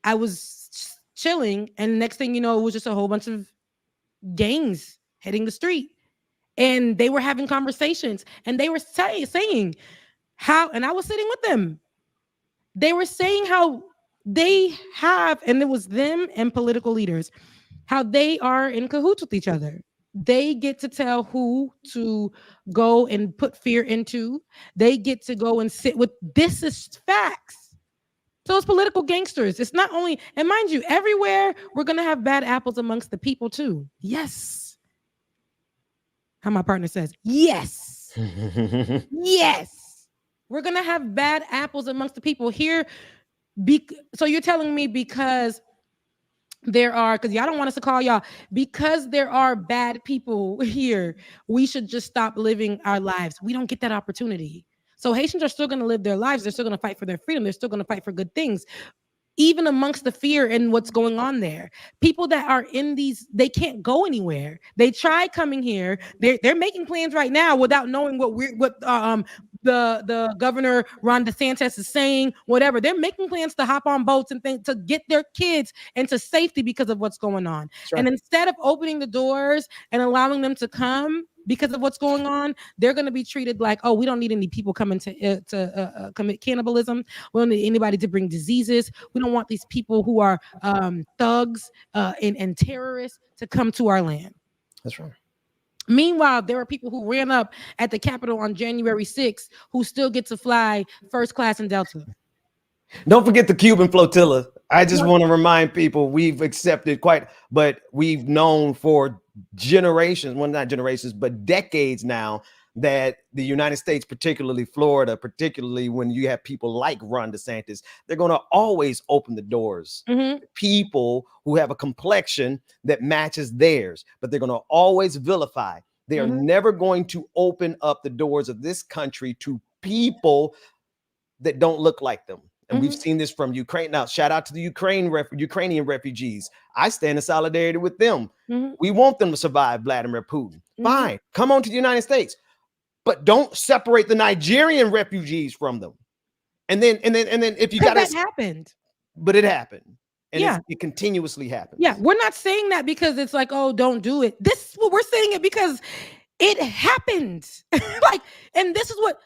Speaker 2: I was chilling, and next thing you know, it was just a whole bunch of gangs hitting the street, and they were having conversations, and they were saying how, and I was sitting with them. They were saying how they have, and it was them and political leaders, how they are in cahoots with each other. They get to tell who to go and put fear into. They get to go and sit with, this is facts. So it's political gangsters. It's not only, and mind you, everywhere we're going to have bad apples amongst the people too. Yes. How my partner says, yes. Yes. We're going to have bad apples amongst the people here. So you're telling me because there are, because y'all don't want us to call y'all, because there are bad people here, we should just stop living our lives. We don't get that opportunity. So Haitians are still going to live their lives. They're still going to fight for their freedom. They're still going to fight for good things, even amongst the fear and what's going on there. People that are in these, they can't go anywhere. They try coming here. They're making plans right now without knowing what the governor Ron DeSantis is saying, whatever. They're making plans to hop on boats and to get their kids into safety because of what's going on. Right. And instead of opening the doors and allowing them to come because of what's going on, they're going to be treated like, oh, we don't need any people coming to commit cannibalism. We don't need anybody to bring diseases. We don't want these people who are thugs and terrorists to come to our land.
Speaker 3: That's right.
Speaker 2: Meanwhile, there are people who ran up at the Capitol on January 6th who still get to fly first class in Delta.
Speaker 3: Don't forget the Cuban flotilla. I just want to remind people we've accepted but we've known for generations, well, not generations, but decades now, that the United States, particularly Florida, particularly when you have people like Ron DeSantis, they're going to always open the doors to people who have a complexion that matches theirs, but they're going to always vilify. They are never going to open up the doors of this country to people that don't look like them. And we've seen this from Ukraine. Now, shout out to the Ukrainian refugees. I stand in solidarity with them. We want them to survive Vladimir Putin. Fine, come on to the United States, but don't separate the Nigerian refugees from them. And then if you got
Speaker 2: that happened,
Speaker 3: but it happened, and it continuously happens.
Speaker 2: Yeah, we're not saying that because it's like, oh, don't do it. We're saying it because It happened. Like, and this is what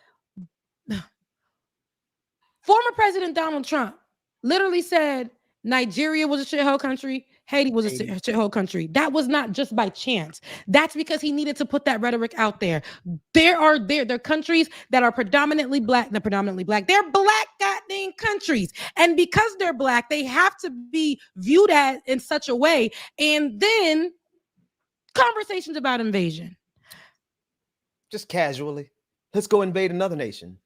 Speaker 2: former President Donald Trump literally said: Nigeria was a shithole country. Haiti was a shithole country. That was not just by chance. That's because he needed to put that rhetoric out there. There are countries that are predominantly black. They're predominantly black. They're black goddamn countries. And because they're black, they have to be viewed at in such a way. And then conversations about invasion.
Speaker 3: Just casually. Let's go invade another nation.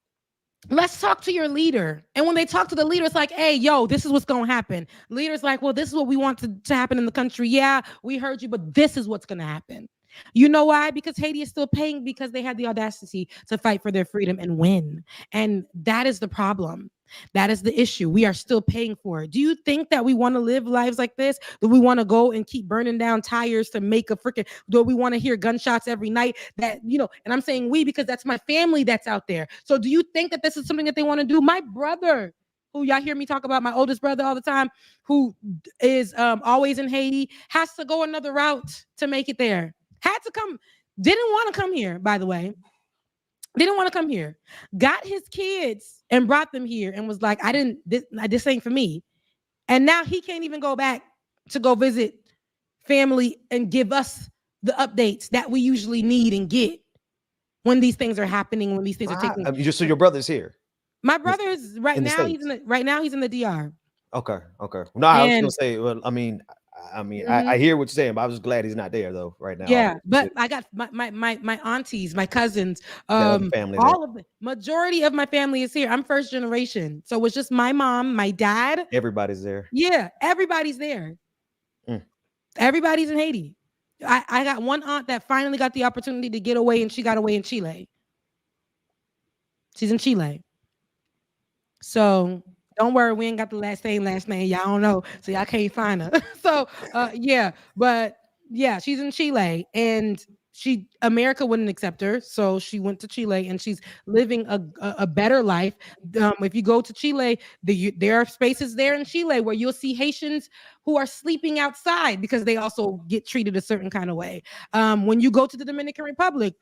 Speaker 2: Let's talk to your leader. And when they talk to the leader, it's like, hey, yo, this is what's going to happen. Leader's like, well, this is what we want to happen in the country. Yeah, we heard you, but this is what's going to happen. You know why? Because Haiti is still paying because they had the audacity to fight for their freedom and win. And that is the problem. That is the issue. We are still paying for it. Do you think that we want to live lives like this? Do we want to go and keep burning down tires to make a freaking, do we want to hear gunshots every night? That, you know, and I'm saying we because that's my family that's out there. So do you think that this is something that they want to do? My brother, who y'all hear me talk about, my oldest brother all the time, who is always in Haiti, has to go another route to make it there. Had to come, didn't want to come here, by the way. Didn't want to come here, got his kids and brought them here and was like, this ain't for me. And now he can't even go back to go visit family and give us the updates that we usually need and get when these things are happening, when these things are taking place.
Speaker 3: So your brother's here?
Speaker 2: My brother is right now, he's in the DR.
Speaker 3: Okay. No, I was going to say, well, I mean, I hear what you're saying, but I was glad he's not there though right now.
Speaker 2: Yeah, but I got my aunties, my cousins,
Speaker 3: family
Speaker 2: all of the majority of my family is here. I'm first generation, so it's just my mom, my dad.
Speaker 3: Everybody's there.
Speaker 2: Yeah, everybody's there. Everybody's in Haiti. I got one aunt that finally got the opportunity to get away, and she got away in Chile. She's in Chile. So don't worry, we ain't got the last name. Y'all don't know, so y'all can't find her. So yeah, but yeah, she's in Chile, and America wouldn't accept her, so she went to Chile, and she's living a better life. If you go to Chile, there are spaces there in Chile where you'll see Haitians who are sleeping outside because they also get treated a certain kind of way. When you go to the Dominican Republic,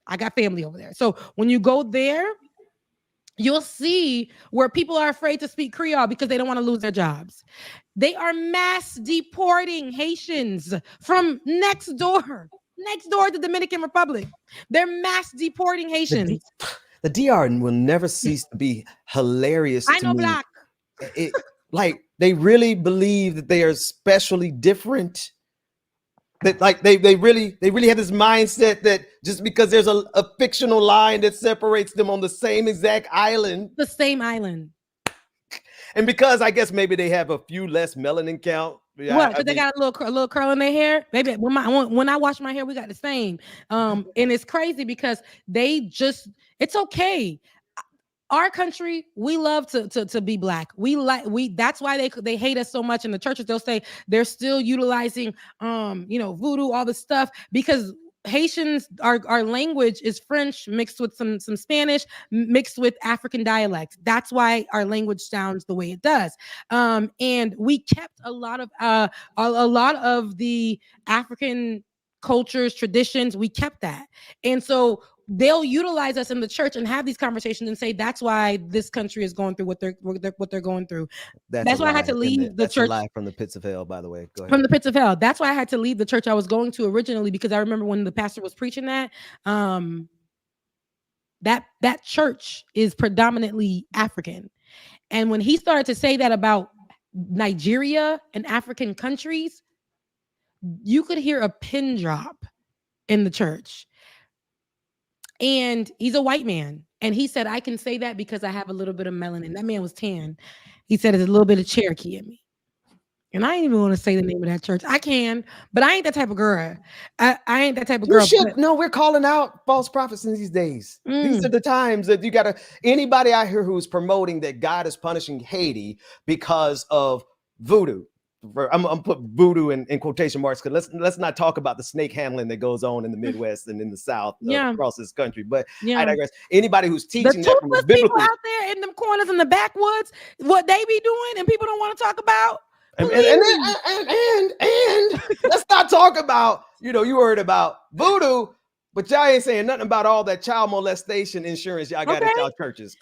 Speaker 2: I got family over there, so when you go there, you'll see where people are afraid to speak Creole because they don't want to lose their jobs. They are mass deporting Haitians from next door to the Dominican Republic. They're mass deporting Haitians.
Speaker 3: The DR will never cease to be hilarious.
Speaker 2: I know, Black.
Speaker 3: Like they really believe that they are especially different. That like they really have this mindset that just because there's a fictional line that separates them on the same exact island, and because I guess maybe they have a few less melanin count.
Speaker 2: What? They got a little curl in their hair. Baby, when I wash my hair, we got the same. And it's crazy because it's okay. Our country, we love to be Black. That's why they hate us so much in the churches. They'll say they're still utilizing voodoo, all this stuff, because Haitians, our language is French mixed with some Spanish mixed with African dialects. That's why our language sounds the way it does. And we kept a lot of the African cultures, traditions. We kept that, and so they'll utilize us in the church and have these conversations and say that's why this country is going through what they're going through. That's why I had to leave the church.
Speaker 3: Live from the pits of hell, by the way. Go ahead.
Speaker 2: From the pits of hell. That's why I had to leave the church I was going to originally, because I remember when the pastor was preaching that church is predominantly African, and when he started to say that about Nigeria and African countries, you could hear a pin drop in the church. And he's a white man. And he said, I can say that because I have a little bit of melanin. That man was tan. He said, there's a little bit of Cherokee in me. And I ain't even want to say the name of that church. I can, but I ain't that type of girl. I ain't that type of girl.
Speaker 3: No, we're calling out false prophets in these days. These are the times that you got to, anybody out here who's promoting that God is punishing Haiti because of voodoo. I'm put voodoo in quotation marks because let's not talk about the snake handling that goes on in the Midwest and in the South across this country. But I digress. Anybody who's teaching that from the biblical,
Speaker 2: people out there in them corners in the backwoods, what they be doing and people don't want to talk about.
Speaker 3: And let's not talk about, you heard about voodoo. But y'all ain't saying nothing about all that child molestation insurance y'all got at y'all churches.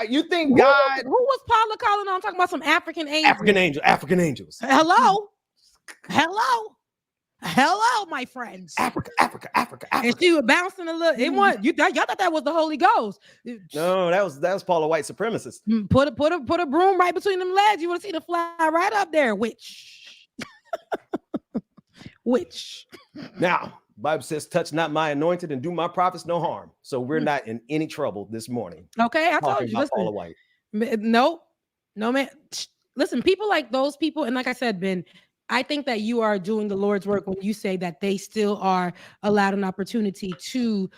Speaker 3: You think God?
Speaker 2: Who was Paula calling on talking about some African angels?
Speaker 3: African angels.
Speaker 2: Hello, my friends.
Speaker 3: Africa.
Speaker 2: And she was bouncing a little. It was y'all thought that was the Holy Ghost.
Speaker 3: No, that was Paula white supremacist.
Speaker 2: Put a broom right between them legs. You want to see the fly right up there, witch.
Speaker 3: Now, Bible says, touch not my anointed and do my prophets no harm. So we're not in any trouble this morning.
Speaker 2: Okay, I told you. Listen,
Speaker 3: Paula White.
Speaker 2: No, man. Listen, people like those people, and like I said, Ben, I think that you are doing the Lord's work when you say that they still are allowed an opportunity to,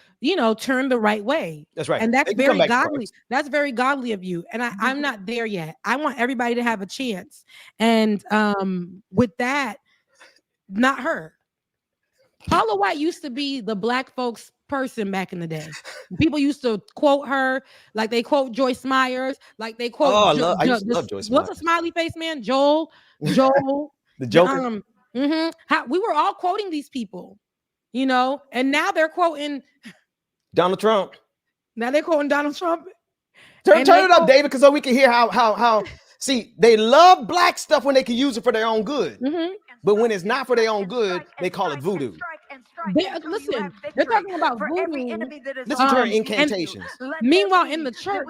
Speaker 2: turn the right way.
Speaker 3: That's right.
Speaker 2: And that's very godly. That's very godly of you. And I'm not there yet. I want everybody to have a chance. And with that, not her. Paula White used to be the black folks person back in the day. People used to quote her like they quote Joyce Myers, like they quote.
Speaker 3: I used to love Joyce Myers.
Speaker 2: What's a smiley face man? Joel.
Speaker 3: The Joker.
Speaker 2: We were all quoting these people, and now they're quoting
Speaker 3: Donald Trump.
Speaker 2: Now they're quoting Donald Trump.
Speaker 3: Turn it up, David, because so we can hear how. See, they love black stuff when they can use it for their own good. But when it's not for their own good, they call it voodoo.
Speaker 2: Listen, they're talking about voodoo.
Speaker 3: Listen to her incantations.
Speaker 2: Meanwhile, in the church,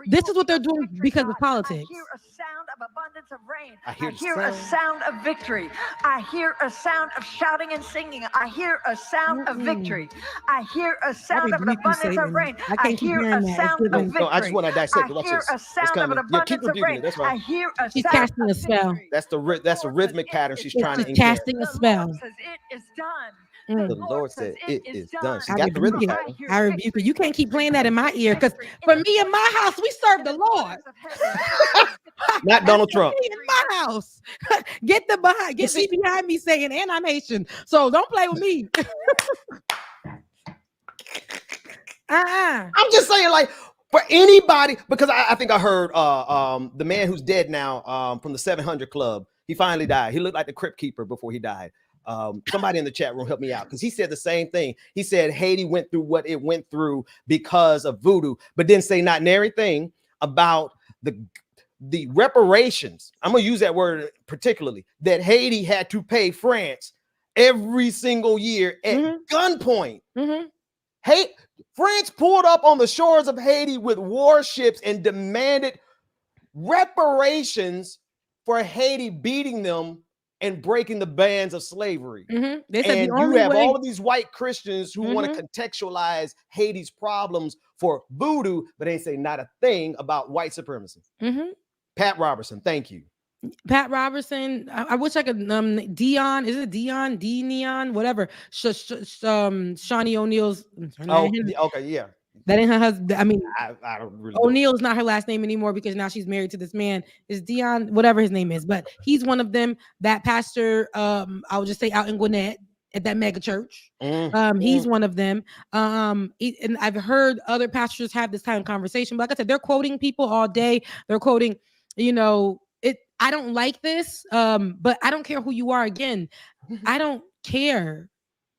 Speaker 2: this is what they're doing because of politics.
Speaker 4: I hear a sound of abundance of rain.
Speaker 3: I hear
Speaker 4: a sound of victory. I hear a sound of shouting and singing. I hear a sound of victory. I hear a sound of an abundance of rain. I hear a sound of victory.
Speaker 3: No, I just want to dissect.
Speaker 4: I hear a sound of an abundance of rain.
Speaker 3: That's right.
Speaker 4: I hear a
Speaker 2: She's
Speaker 4: sound
Speaker 2: casting a spell.
Speaker 3: That's a rhythmic pattern she's trying to.
Speaker 2: She's casting a spell.
Speaker 4: It is done.
Speaker 3: The Lord said it is done. She got the rhythm pattern.
Speaker 2: I rebuke it. You can't keep playing that in my ear, because for me in my house, we serve the Lord.
Speaker 3: Not Donald Trump.
Speaker 2: In my house. Get behind me saying, and I'm Haitian. So don't play with me.
Speaker 3: I'm just saying, like, for anybody, because I think I heard the man who's dead now from the 700 Club. He finally died. He looked like the Crypt Keeper before he died. Somebody in the chat room help me out, because he said the same thing. He said Haiti went through what it went through because of voodoo, but didn't say not nary thing about the reparations. I'm gonna use that word particularly, that Haiti had to pay France every single year at gunpoint. Hey, France pulled up on the shores of Haiti with warships and demanded reparations for Haiti beating them and breaking the bands of slavery.
Speaker 2: They said
Speaker 3: and you have all of these white Christians who want to contextualize Haiti's problems for voodoo, but they say not a thing about white supremacy. Pat Robertson, thank you.
Speaker 2: Pat Robertson. I wish I could. Dion, is it Dion? D Neon, whatever. Shawnee O'Neal's.
Speaker 3: Okay, yeah.
Speaker 2: That ain't her husband. I mean,
Speaker 3: I don't really.
Speaker 2: O'Neal's not her last name anymore because now she's married to this man. Is Dion, whatever his name is, but he's one of them. That pastor, I would just say out in Gwinnett at that mega church. He's one of them. And I've heard other pastors have this kind of conversation. But like I said, they're quoting people all day. They're quoting, it. I don't like this, but I don't care who you are. Again, I don't care.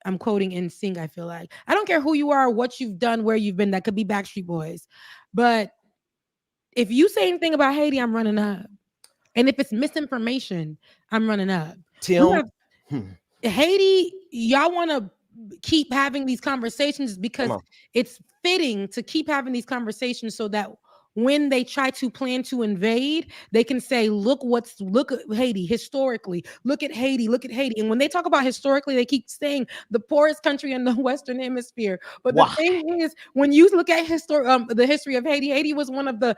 Speaker 2: I'm quoting NSYNC, I feel like. I don't care who you are, what you've done, where you've been. That could be Backstreet Boys. But if you say anything about Haiti, I'm running up. And if it's misinformation, I'm running up. Haiti, y'all want to keep having these conversations because it's fitting to keep having these conversations so that when they try to plan to invade, they can say, look at Haiti historically, look at Haiti. And when they talk about historically, they keep saying the poorest country in the Western Hemisphere. But the thing is, when you look at the history of Haiti, Haiti was one of the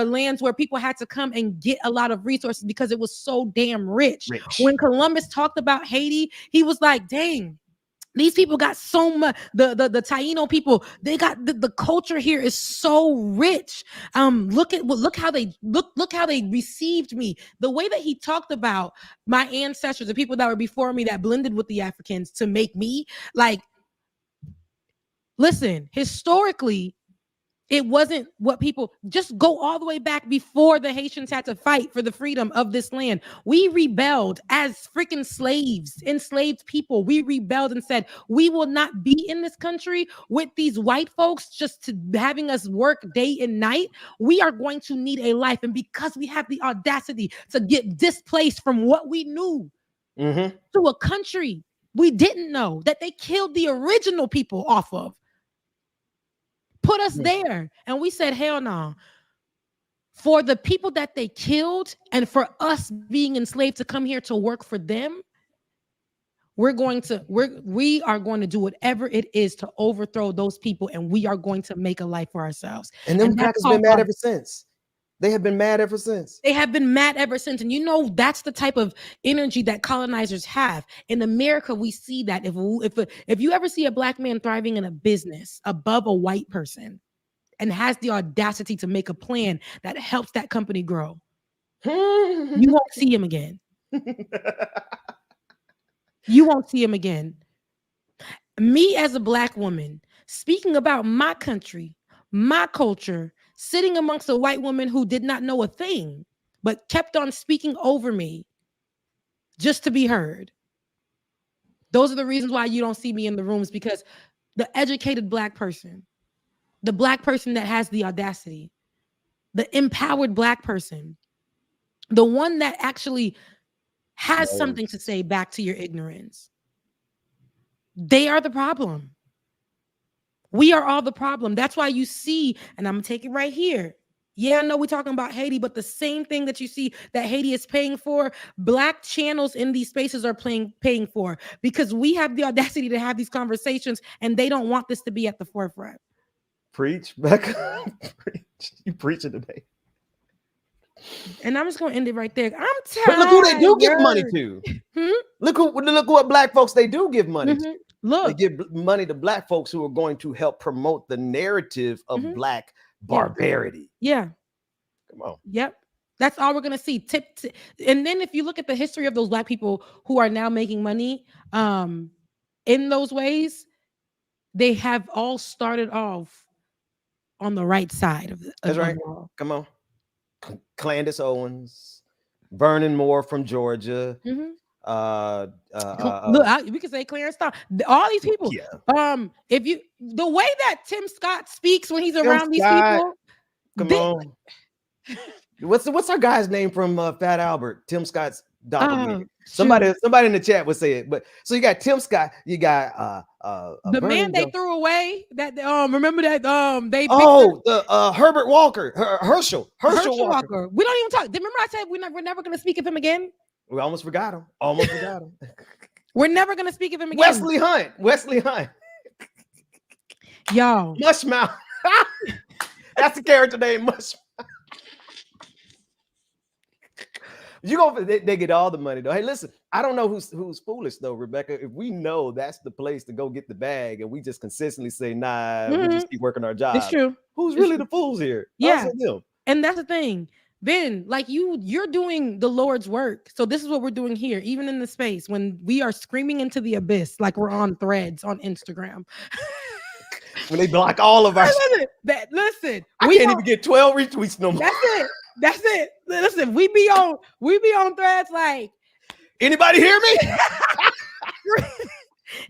Speaker 2: lands where people had to come and get a lot of resources because it was so damn rich. When Columbus talked about Haiti, he was like, dang, these people got so much. The Taino people, they got the culture here is so rich. Look how they received me. The way that he talked about my ancestors, the people that were before me that blended with the Africans to make me like. Listen, historically, It wasn't what people just go all the way back before the Haitians had to fight for the freedom of this land. We rebelled as freaking slaves, enslaved people. We rebelled and said, we will not be in this country with these white folks just having us work day and night. We are going to need a life. And because we have the audacity to get displaced from what we knew to a country we didn't know that they killed the original people off of, put us there, and we said, hell no. For the people that they killed and for us being enslaved to come here to work for them, we are going to do whatever it is to overthrow those people, and we are going to make a life for ourselves.
Speaker 3: And them crackers been mad ever since. They have been mad ever since.
Speaker 2: They have been mad ever since. And you know, that's the type of energy that colonizers have. In America, we see that if you ever see a black man thriving in a business above a white person and has the audacity to make a plan that helps that company grow, you won't see him again. You won't see him again. Me as a black woman, speaking about my country, my culture, sitting amongst a white woman who did not know a thing, but kept on speaking over me just to be heard. Those are the reasons why you don't see me in the rooms, because the educated black person, the black person that has the audacity, the empowered black person, the one that actually has something to say back to your ignorance, they are the problem. We are all the problem. That's why you see, and I'm going to take it right here. Yeah, I know we're talking about Haiti, but the same thing that you see that Haiti is paying for, black channels in these spaces are paying for, because we have the audacity to have these conversations and they don't want this to be at the forefront.
Speaker 3: Preach, Becca. Preach. You preaching today.
Speaker 2: And I'm just going to end it right there. I'm tired.
Speaker 3: But look who they do give money to. Look what black folks they do give money to.
Speaker 2: Look,
Speaker 3: they give money to black folks who are going to help promote the narrative of black barbarity.
Speaker 2: Yeah.
Speaker 3: Come on.
Speaker 2: Yep. That's all we're going to see. And then if you look at the history of those black people who are now making money in those ways, they have all started off on the right side of the
Speaker 3: That's right.
Speaker 2: wall.
Speaker 3: Come on. Clandis Owens, Vernon Moore from Georgia.
Speaker 2: Look, we can say Clarence Starr. All these people.
Speaker 3: Yeah.
Speaker 2: If you the way that Tim Scott speaks when he's around these people.
Speaker 3: Come on. What's our guy's name from Fat Albert? Tim Scott's doppelganger. Somebody in the chat would say it. But so you got Tim Scott, you got
Speaker 2: the man they threw away. That remember that they
Speaker 3: Herbert Walker, Herschel Walker.
Speaker 2: We don't even talk. Remember I said we're never going to speak of him again.
Speaker 3: We almost forgot him.
Speaker 2: We're never going to speak of him again.
Speaker 3: Wesley Hunt.
Speaker 2: Y'all.
Speaker 3: Mushmouth. That's the character name, Mushmouth. They get all the money though. Hey, listen, I don't know who's foolish though, Rebecca. If we know that's the place to go get the bag, and we just consistently say, nah, we just keep working our job.
Speaker 2: It's true.
Speaker 3: Who's really the fools here?
Speaker 2: Yeah. And that's the thing. Ben, like you're doing the Lord's work. So this is what we're doing here, even in the space when we are screaming into the abyss, like we're on Threads on Instagram.
Speaker 3: When they block all of our
Speaker 2: listen,
Speaker 3: I can't even get 12 retweets no more.
Speaker 2: That's it. Listen, we be on Threads like,
Speaker 3: anybody hear me?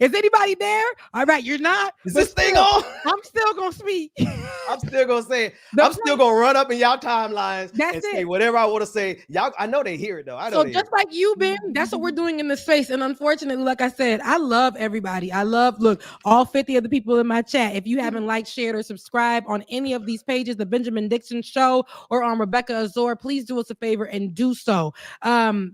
Speaker 2: Is anybody there? All right, you're not.
Speaker 3: Is this thing on?
Speaker 2: I'm still gonna speak.
Speaker 3: I'm still gonna say it. I'm still gonna run up in y'all timelines and say whatever I want to say. Y'all, I know they hear it though. I know.
Speaker 2: So just like you, Ben, that's what we're doing in this space. And unfortunately, like I said, I love everybody. Look, all 50 of the people in my chat. If you haven't liked, shared, or subscribed on any of these pages, the Benjamin Dixon Show or on Rebecca Azor, please do us a favor and do so.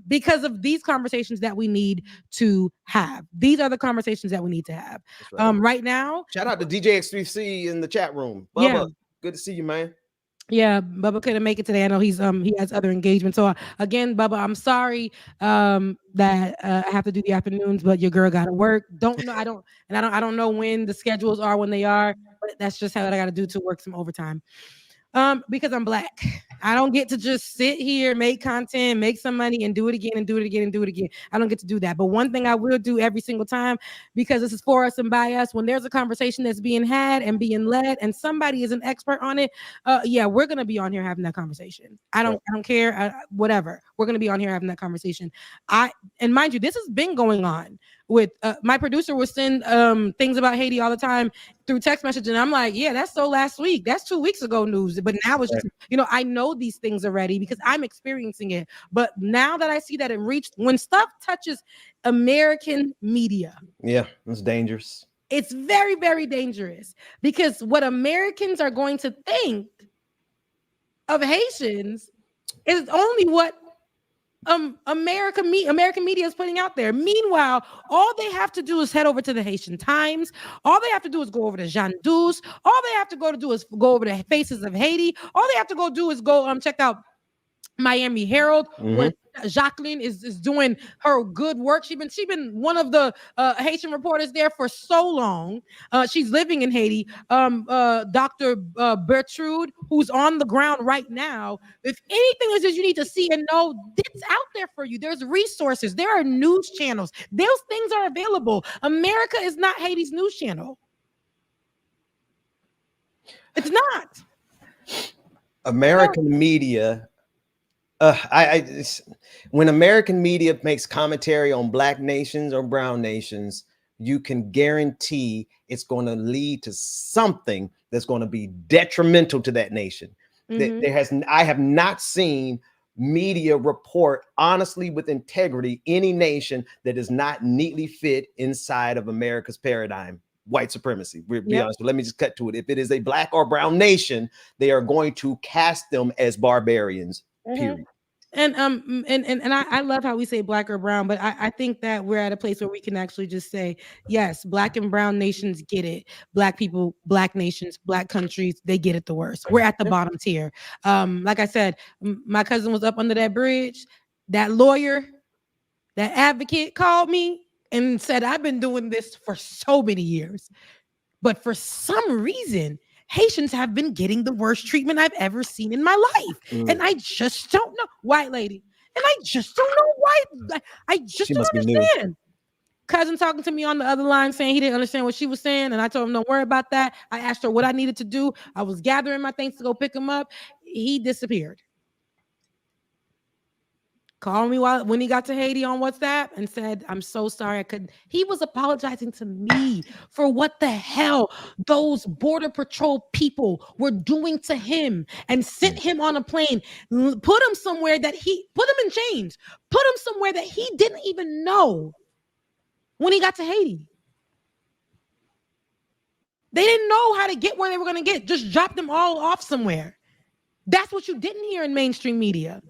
Speaker 2: Because of these conversations that we need to have. These are the conversations that we need to have. Right now.
Speaker 3: Shout out to DJ X3C in the chat room. Bubba, good to see you, man.
Speaker 2: Yeah, Bubba couldn't make it today. I know he has other engagements. So again, Bubba, I'm sorry that I have to do the afternoons, but your girl got to work. I don't know when the schedules are when they are, but that's just how I got to do to work some overtime. Because I'm Black. I don't get to just sit here, make content, make some money, and do it again and do it again and do it again. I don't get to do that. But one thing I will do every single time, because this is for us and by us, when there's a conversation that's being had and being led, and somebody is an expert on it, yeah, we're gonna be on here having that conversation. I don't care, whatever. We're gonna be on here having that conversation. And mind you, this has been going on. With my producer would send things about Haiti all the time through text message, and I'm like, yeah, that's so last week, that's 2 weeks ago news, but now it's just, I know these things already because I'm experiencing it. But now that I see that it reached, when stuff touches American media,
Speaker 3: yeah, it's dangerous.
Speaker 2: It's very, very dangerous, because what Americans are going to think of Haitians is only what American media is putting out there. Meanwhile, all they have to do is head over to the Haitian Times. All they have to do is go over to Jean Douce. All they have to do is go over to Faces of Haiti. All they have to go do is go check out Miami Herald, where Jacqueline is doing her good work. She's been one of the Haitian reporters there for so long. She's living in Haiti. Dr. Bertrude, who's on the ground right now. If anything is just you need to see and know, it's out there for you. There's resources. There are news channels. Those things are available. America is not Haiti's news channel. It's not.
Speaker 3: American media. When American media makes commentary on Black nations or brown nations, you can guarantee it's going to lead to something that's going to be detrimental to that nation. I have not seen media report honestly with integrity any nation that does not neatly fit inside of America's paradigm. White supremacy. We'll be honest. Let me just cut to it. If it is a Black or brown nation, they are going to cast them as barbarians. Period.
Speaker 2: And I love how we say Black or brown, but I think that we're at a place where we can actually just say, yes, Black and brown nations get it. Black people, Black nations, Black countries, they get it the worst. We're at the bottom tier. Like I said, my cousin was up under that bridge. That lawyer, that advocate called me and said, I've been doing this for so many years, but for some reason, Haitians have been getting the worst treatment I've ever seen in my life. And I just don't know. White lady. And I just don't know why. I just don't understand. Cousin talking to me on the other line saying he didn't understand what she was saying. And I told him, don't worry about that. I asked her what I needed to do. I was gathering my things to go pick him up. He disappeared. Called me when he got to Haiti on WhatsApp and said, I'm so sorry I couldn't. He was apologizing to me for what the hell those Border Patrol people were doing to him, and sent him on a plane, put him somewhere put him in chains, put him somewhere that he didn't even know when he got to Haiti. They didn't know how to get where they were going to get. Just dropped them all off somewhere. That's what you didn't hear in mainstream media.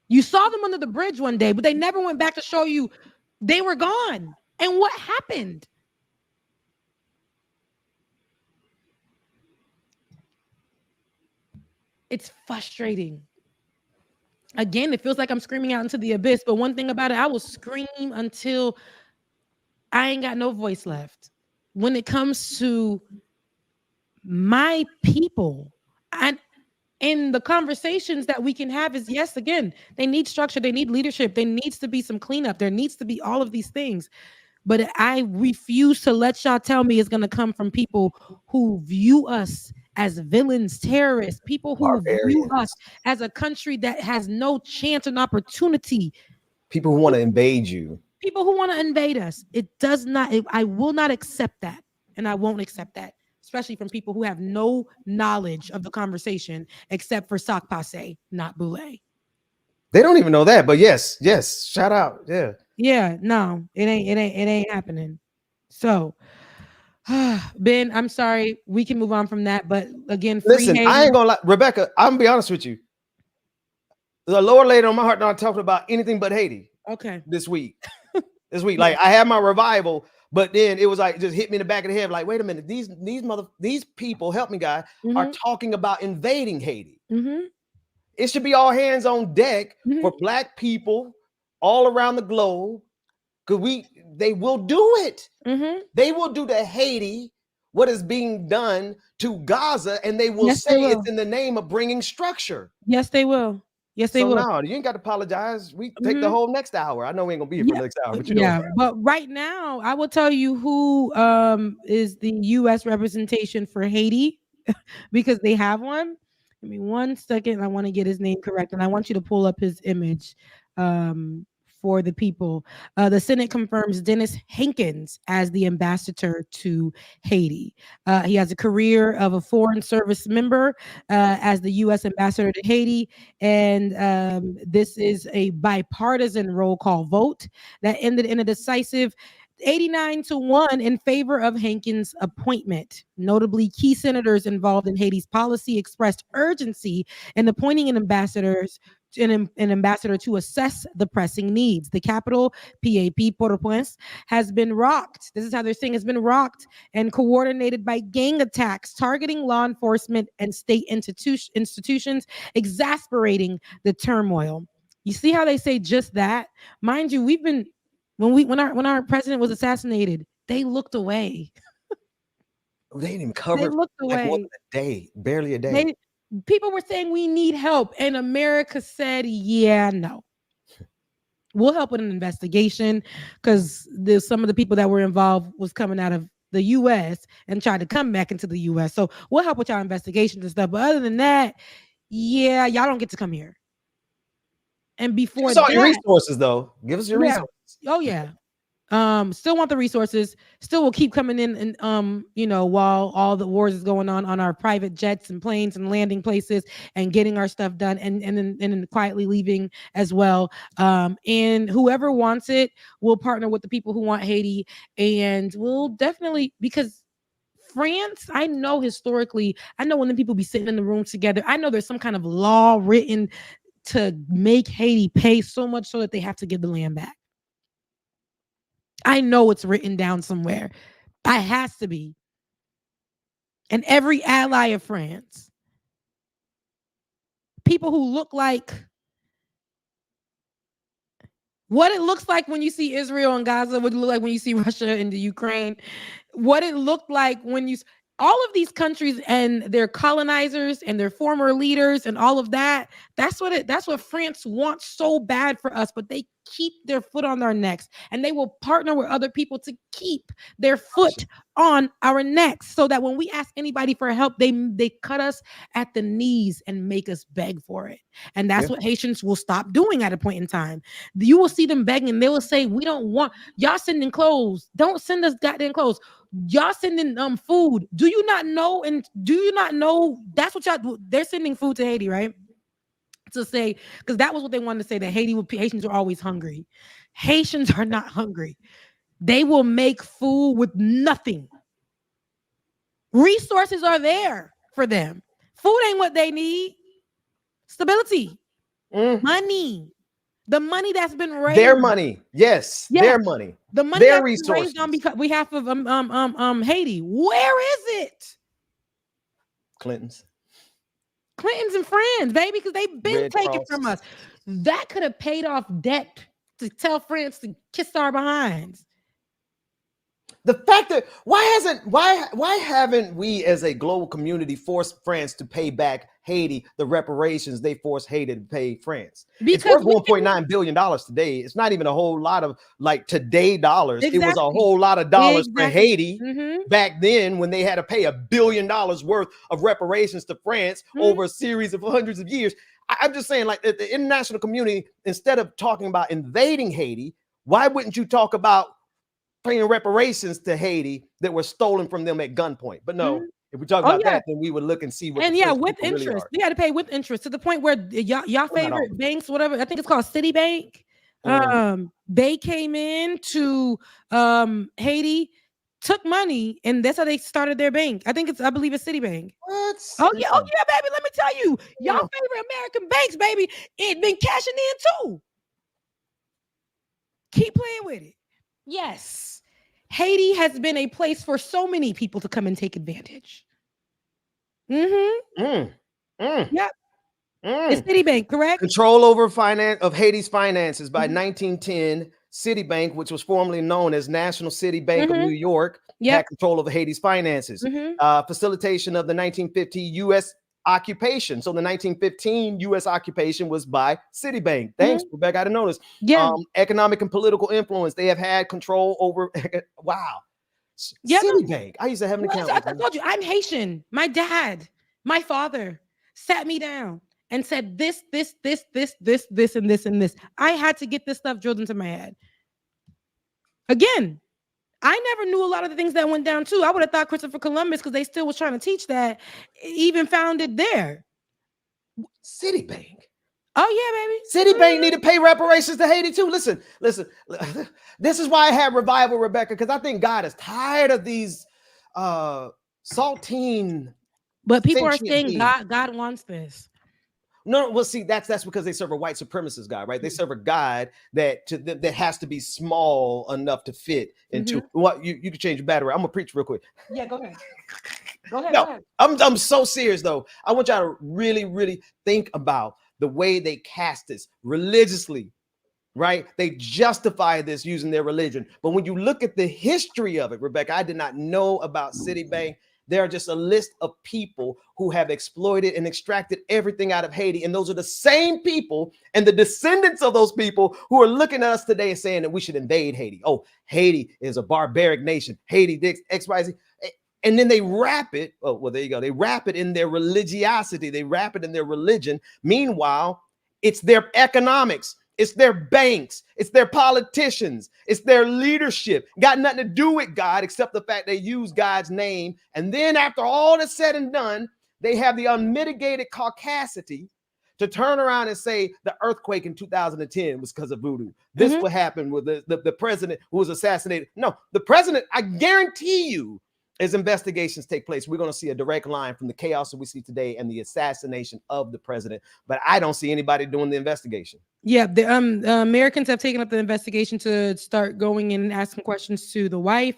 Speaker 2: You saw them under the bridge one day, but they never went back to show you they were gone. And what happened? It's frustrating. Again, it feels like I'm screaming out into the abyss, but one thing about it, I will scream until I ain't got no voice left. When it comes to my people, and the conversations that we can have is, yes, again, they need structure, they need leadership, there needs to be some cleanup, there needs to be all of these things. But I refuse to let y'all tell me it's going to come from people who view us as villains, terrorists, people who view us as a country that has no chance and opportunity.
Speaker 3: People who want to invade you.
Speaker 2: People who want to invade us. It does not, I will not accept that. And I won't accept that. Especially from people who have no knowledge of the conversation except for sac passe, not boule.
Speaker 3: They don't even know that, but yes, shout out.
Speaker 2: Yeah, no, it ain't happening. So Ben, I'm sorry, we can move on from that, but again,
Speaker 3: listen, I ain't gonna lie, Rebecca, I'm gonna be honest with you. The Lord laid on my heart not talking about anything but Haiti.
Speaker 2: Okay.
Speaker 3: This week. Like I had my revival. But then it was like, just hit me in the back of the head. Like, wait a minute, these people, help me, God, are talking about invading Haiti. It should be all hands on deck for Black people all around the globe, because they will do it. They will do to Haiti what is being done to Gaza, and they will say it's in the name of bringing structure.
Speaker 2: Yes, they will. Yes, they will.
Speaker 3: So no, you ain't got to apologize. We take the whole next hour. I know we ain't gonna be here for the next hour, but you know.
Speaker 2: But right now, I will tell you who is the U.S. representation for Haiti because they have one. Give me 1 second. I want to get his name correct, and I want you to pull up his image for the people. The Senate confirms Dennis Hankins as the ambassador to Haiti. He has a career of a foreign service member as the U.S. ambassador to Haiti, and this is a bipartisan roll call vote that ended in a decisive 89-1 in favor of Hankins' appointment. Notably, key senators involved in Haiti's policy expressed urgency in appointing an ambassador to assess the pressing needs. The capital, PAP, Port-au-Prince, has been rocked. This is how they're saying it's been rocked and coordinated by gang attacks targeting law enforcement and state institutions, exasperating the turmoil. You see how they say just that? Mind you, we've been when our president was assassinated, they looked away.
Speaker 3: They didn't even cover.
Speaker 2: They looked away.
Speaker 3: Like a day, barely a day.
Speaker 2: People were saying we need help, and America said, "Yeah, no, we'll help with an investigation," because some of the people that were involved was coming out of the U.S. and tried to come back into the U.S. So we'll help with y'all investigations and stuff. But other than that, yeah, y'all don't get to come here. And before
Speaker 3: give us all your resources, though. Give us your resources.
Speaker 2: Oh yeah. Still want the resources. Still will keep coming in, and while all the wars is going on our private jets and planes and landing places and getting our stuff done, and then quietly leaving as well. And whoever wants it will partner with the people who want Haiti, and we'll definitely, because France, I know historically, I know when the people be sitting in the room together, I know there's some kind of law written to make Haiti pay so much so that they have to give the land back. I know it's written down somewhere. It has to be. And every ally of France, people who look like what it looks like when you see Israel and Gaza, what it look like when you see Russia and the Ukraine, what it looked like when you all of these countries and their colonizers and their former leaders and all of that, that's what France wants so bad for us, but they keep their foot on our necks, and they will partner with other people to keep their foot on our necks, so that when we ask anybody for help, they cut us at the knees and make us beg for it. And that's what Haitians will stop doing at a point in time. You will see them begging, and they will say, "We don't want y'all sending clothes. Don't send us goddamn clothes. Y'all sending food. Do you not know? And do you not know that's what y'all? They're sending food to Haiti, right? To say, because that was what they wanted to say, that Haitians are always hungry. Haitians are not hungry. They will make food with nothing. Resources are there for them. Food ain't what they need. Stability, money. The money that's been raised.
Speaker 3: Their money, yes. Their money.
Speaker 2: The money
Speaker 3: their
Speaker 2: that's
Speaker 3: resources.
Speaker 2: Been raised on behalf of Haiti. Where is it?
Speaker 3: Clinton's
Speaker 2: and friends, baby, because they've been taken from us. That could have paid off debt to tell France to kiss our behinds.
Speaker 3: The fact that why haven't we as a global community forced France to pay back Haiti the reparations they forced Haiti to pay France? Because it's worth $1.9 billion today. It's not even a whole lot of like today dollars.
Speaker 2: Exactly.
Speaker 3: It was a whole lot of dollars for Haiti back then when they had to pay $1 billion worth of reparations to France over a series of hundreds of years. I'm just saying, like, the international community, instead of talking about invading Haiti, why wouldn't you talk about paying reparations to Haiti that were stolen from them at gunpoint? But no, if we talk about that, then we would look and see what.
Speaker 2: And with interest, really we got to pay with interest to the point where y'all favorite banks, whatever, I think it's called Citibank. They came in to Haiti, took money, and that's how they started their bank. I believe it's Citibank.
Speaker 3: What?
Speaker 2: Oh yeah, baby. Let me tell you, y'all favorite American banks, baby, it been cashing in too. Keep playing with it. Yes. Haiti has been a place for so many people to come and take advantage. Yep. It's Citibank, correct?
Speaker 3: Control over finance of Haiti's finances by 1910. Citibank, which was formerly known as National City Bank of New York, had control over Haiti's finances. Facilitation of the 1950 U.S. occupation. So the 1915 U.S. occupation was by Citibank. Thanks, Rebecca. I didn't know this. Economic and political influence. They have had control over. Wow. Citibank. I used to have an account.
Speaker 2: I told you, I'm Haitian. My dad, my father sat me down and said this, and this, and this. I had to get this stuff drilled into my head. Again, I never knew a lot of the things that went down too. I would have thought Christopher Columbus, because they still was trying to teach that, even found it there.
Speaker 3: Citibank.
Speaker 2: Oh yeah,
Speaker 3: baby. Citibank need to pay reparations to Haiti too. Listen. This is why I had revival, Rebecca, because I think God is tired of these saltine.
Speaker 2: But people are saying God wants this.
Speaker 3: No, well, see, that's because they serve a white supremacist God, right? They serve a God that has to be small enough to fit into what you can change your battery. I'm gonna preach real quick.
Speaker 2: Yeah, go ahead. Go ahead.
Speaker 3: I'm so serious though. I want y'all to really, really think about the way they cast this religiously, right? They justify this using their religion. But when you look at the history of it, Rebecca, I did not know about Citibank. There are just a list of people who have exploited and extracted everything out of Haiti. And those are the same people and the descendants of those people who are looking at us today and saying that we should invade Haiti. Oh, Haiti is a barbaric nation. Haiti, XYZ. And then they wrap it. Oh, well, there you go. They wrap it in their religiosity. They wrap it in their religion. Meanwhile, it's their economics. It's their banks. It's their politicians. It's their leadership. Got nothing to do with God except the fact they use God's name. And then after all is said and done, they have the unmitigated caucasity to turn around and say the earthquake in 2010 was because of voodoo. This what happened with the president who was assassinated. No, the president, I guarantee you, as investigations take place, we're going to see a direct line from the chaos that we see today and the assassination of the president. But I don't see anybody doing the investigation.
Speaker 2: Yeah, the Americans have taken up the investigation to start going in and asking questions to the wife,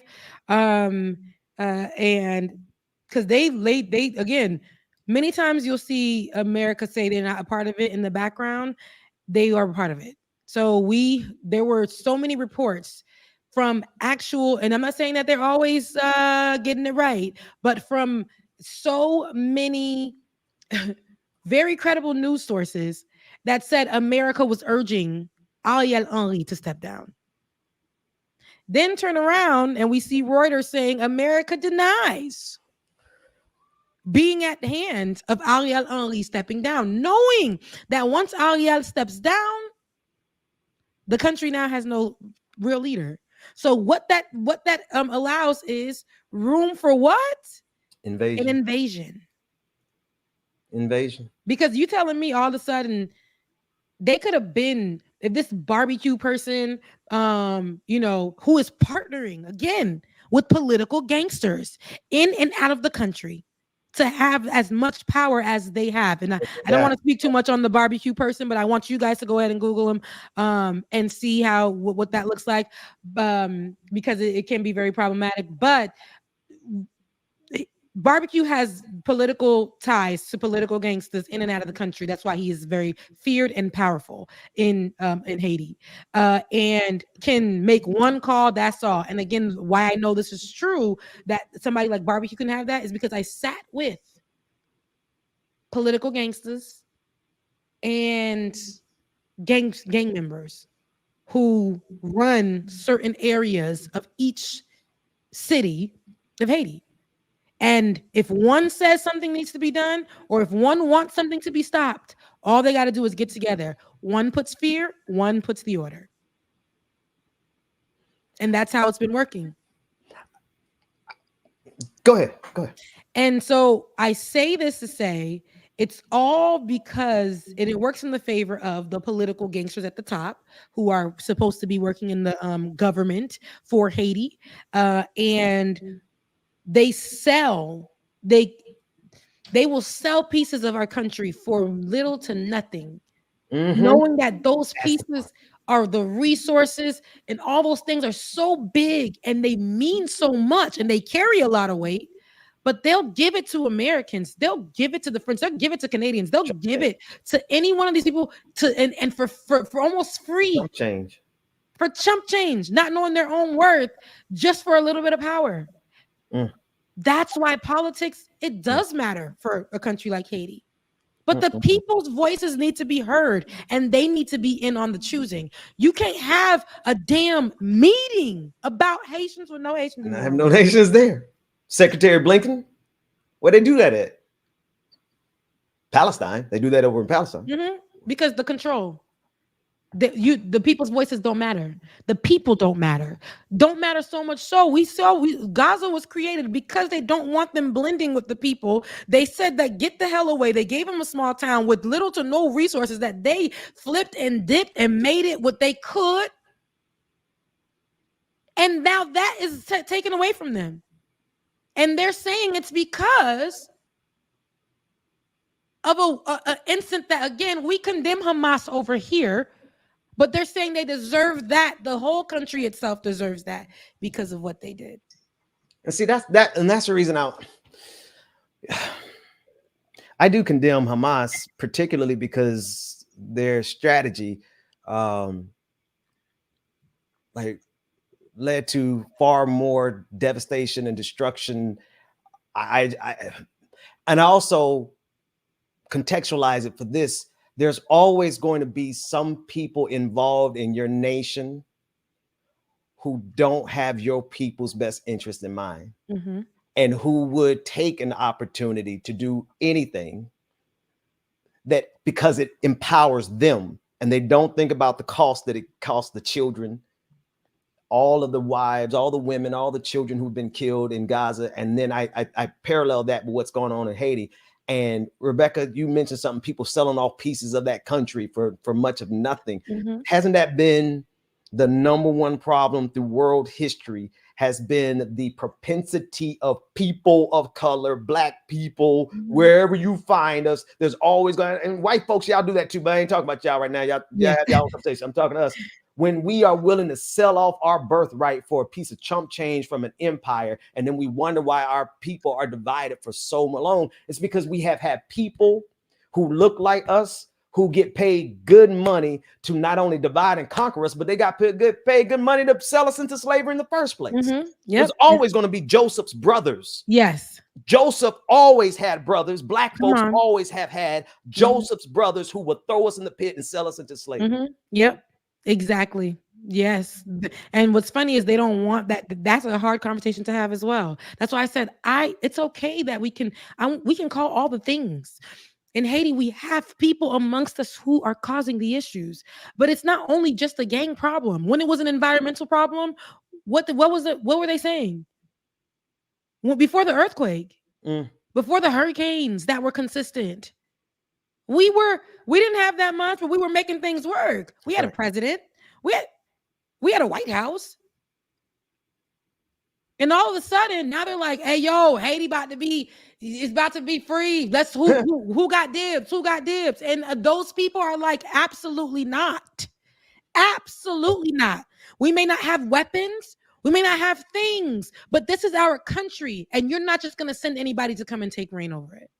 Speaker 2: and because they again, many times you'll see America say they're not a part of it in the background. They are a part of it. So there were so many reports from actual, and I'm not saying that they're always getting it right, but from so many very credible news sources that said America was urging Ariel Henry to step down. Then turn around and we see Reuters saying America denies being at the hands of Ariel Henry stepping down, knowing that once Ariel steps down, the country now has no real leader. So what that allows is room for what?
Speaker 3: Invasion.
Speaker 2: An invasion.
Speaker 3: Invasion.
Speaker 2: Because you telling me all of a sudden they could have been, if this barbecue person, who is partnering again with political gangsters in and out of the country to have as much power as they have. And I don't want to speak too much on the barbecue person, but I want you guys to go ahead and Google him and see what that looks like, because it can be very problematic. But Barbecue has political ties to political gangsters in and out of the country. That's why he is very feared and powerful in Haiti, and can make one call. That's all. And again, why I know this is true, that somebody like Barbecue can have that, is because I sat with political gangsters and gang members who run certain areas of each city of Haiti. And if one says something needs to be done, or if one wants something to be stopped, all they got to do is get together. One puts fear, one puts the order. And that's how it's been working.
Speaker 3: Go ahead.
Speaker 2: And so I say this to say it's all because, and it works in the favor of the political gangsters at the top, who are supposed to be working in the government for Haiti, and they will sell pieces of our country for little to nothing, knowing that those pieces are the resources, and all those things are so big and they mean so much and they carry a lot of weight. But they'll give it to Americans, they'll give it to the French, they'll give it to Canadians, they'll give it to any one of these people and for almost free.
Speaker 3: Change.
Speaker 2: for chump change, not knowing their own worth just for a little bit of power. That's why politics, it does matter for a country like Haiti. But the people's voices need to be heard, and they need to be in on the choosing. You can't have a damn meeting about Haitians with no Haitians.
Speaker 3: And I have no Haitians there. Secretary Blinken, where they do that at? Palestine. They do that over in Palestine.
Speaker 2: Because the control. The people's voices don't matter. The people don't matter. Don't matter so much so Gaza was created because they don't want them blending with the people. They said that get the hell away. They gave them a small town with little to no resources that they flipped and dipped and made it what they could. And now that is taken away from them. And they're saying it's because of an incident that, again, we condemn Hamas over here. But they're saying they deserve that. The whole country itself deserves that because of what they did.
Speaker 3: And see, that's the reason I do condemn Hamas, particularly because their strategy led to far more devastation and destruction. I also contextualize it for this. There's always going to be some people involved in your nation who don't have your people's best interest in mind, and who would take an opportunity to do anything that because it empowers them, and they don't think about the cost that it costs the children, all of the wives, all the women, all the children who've been killed in Gaza. And then I parallel that with what's going on in Haiti. And Rebecca, you mentioned something, people selling off pieces of that country for much of nothing. Hasn't that been the number one problem through world history? Has been the propensity of people of color, Black people, wherever you find us, there's always going to, and white folks, y'all do that too, but I ain't talking about y'all right now. Y'all have y'all own conversation. I'm talking to us. When we are willing to sell off our birthright for a piece of chump change from an empire, and then we wonder why our people are divided for so long, it's because we have had people who look like us, who get paid good money to not only divide and conquer us, but they got paid good money to sell us into slavery in the first place. There's always going to be Joseph's brothers.
Speaker 2: Yes.
Speaker 3: Joseph always had brothers. Black folks always have had Joseph's brothers who would throw us in the pit and sell us into slavery.
Speaker 2: Yep. Exactly. Yes. And what's funny is they don't want that. That's a hard conversation to have as well. That's why I said, it's okay that we can call all the things. In Haiti, we have people amongst us who are causing the issues, but it's not only just a gang problem. When it was an environmental problem, what were they saying? Well, before the earthquake, before the hurricanes that were consistent, we didn't have that much, but we were making things work. We had a president. We had a White House. And all of a sudden, now they're like, hey, yo, Haiti it's about to be free. Who got dibs? Who got dibs? And those people are like, absolutely not. Absolutely not. We may not have weapons. We may not have things, but this is our country. And you're not just going to send anybody to come and take reign over it.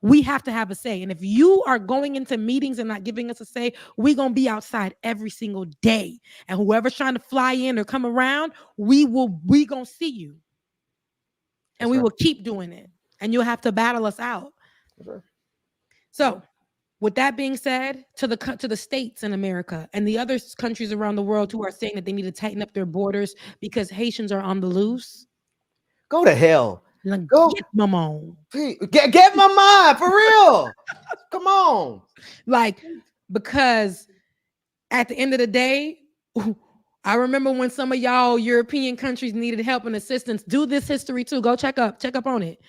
Speaker 2: We have to have a say. And if you are going into meetings and not giving us a say, we're going to be outside every single day. And whoever's trying to fly in or come around, we going to see you. And we will keep doing it. And you'll have to battle us out. So with that being said, to the states in America and the other countries around the world who are saying that they need to tighten up their borders because Haitians are on the loose.
Speaker 3: Go to hell.
Speaker 2: Like, get my mom.
Speaker 3: Get my mind for real. Come on.
Speaker 2: Like, because at the end of the day, I remember when some of y'all European countries needed help and assistance. Do this history too. Go check up on it.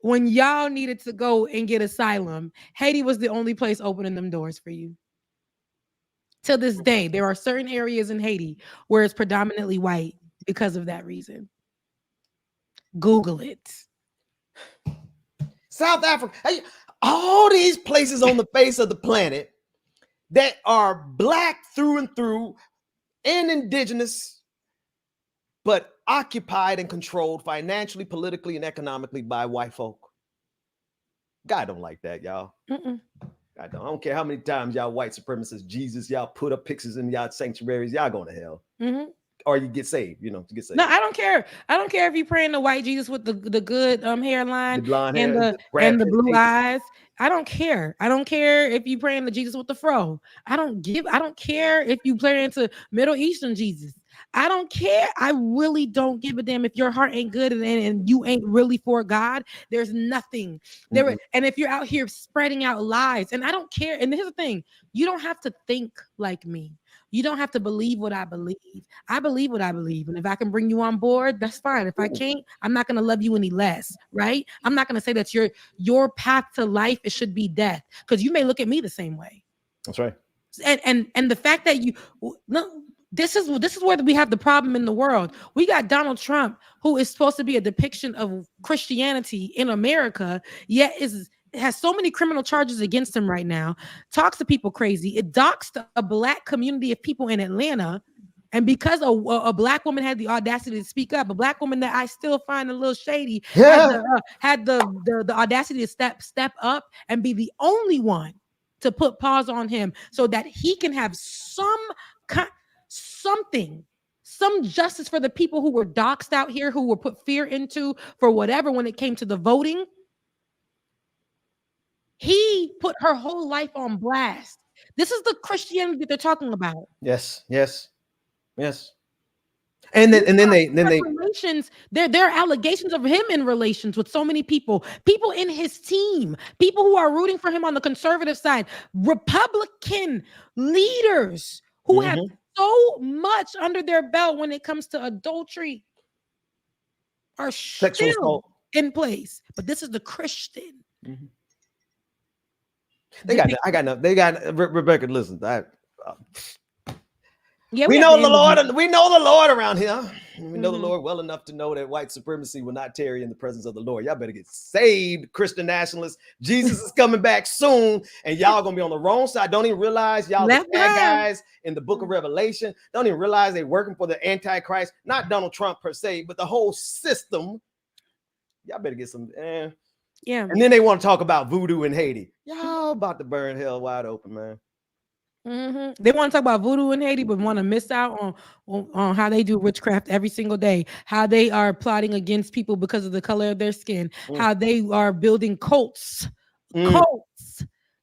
Speaker 2: When y'all needed to go and get asylum, Haiti was the only place opening them doors for you. To this day, there are certain areas in Haiti where it's predominantly white because of that reason. Google it.
Speaker 3: South Africa, all these places on the face of the planet that are Black through and through and indigenous, but occupied and controlled financially, politically, and economically by white folk. God don't like that, y'all. I don't care how many times y'all white supremacists, Jesus, y'all put up pictures in y'all sanctuaries, y'all going to hell. Or you get saved, you get saved.
Speaker 2: No, I don't care. I don't care if you're praying to white Jesus with the good hairline,
Speaker 3: the blonde
Speaker 2: and
Speaker 3: hair,
Speaker 2: the blue eyes. I don't care. I don't care if you praying to Jesus with the fro. I don't care if you praying to Middle Eastern Jesus. I don't care. I really don't give a damn if your heart ain't good and you ain't really for God. There's nothing there. And if you're out here spreading out lies, and I don't care. And here's the thing: you don't have to think like me. You don't have to believe what I believe. I believe what I believe. And if I can bring you on board, that's fine. If I can't, I'm not going to love you any less, right? I'm not going to say that your path to life, it should be death, because you may look at me the same way.
Speaker 3: That's right.
Speaker 2: And the fact that this is where we have the problem in the world. We got Donald Trump, who is supposed to be a depiction of Christianity in America, yet has so many criminal charges against him right now, talks to people crazy. It doxed a black community of people in Atlanta. And because a black woman had the audacity to speak up, a black woman that I still find a little shady, had the audacity to step up and be the only one to put pause on him so that he can have some justice for the people who were doxed out here, who were put fear into for whatever when it came to the voting. He put her whole life on blast. This is the Christianity that they're talking about.
Speaker 3: Yes. And then they
Speaker 2: relations. There are allegations of him in relations with so many people in his team, people who are rooting for him on the conservative side, Republican leaders who have so much under their belt when it comes to adultery are still in place. But this is the Christian.
Speaker 3: They got Rebecca. Listen,
Speaker 2: we
Speaker 3: know the Lord. We know the Lord around here. We know the Lord well enough to know that white supremacy will not tarry in the presence of the Lord. Y'all better get saved, Christian nationalists. Jesus is coming back soon, and y'all gonna be on the wrong side. Don't even realize y'all the bad guys in the book of Revelation. Don't even realize they're working for the Antichrist, not Donald Trump per se, but the whole system. Y'all better get some.
Speaker 2: Yeah.
Speaker 3: And then they want to talk about voodoo in Haiti. Y'all about to burn hell wide open, man.
Speaker 2: They want to talk about voodoo in Haiti, but want to miss out on how they do witchcraft every single day, how they are plotting against people because of the color of their skin, how they are building cults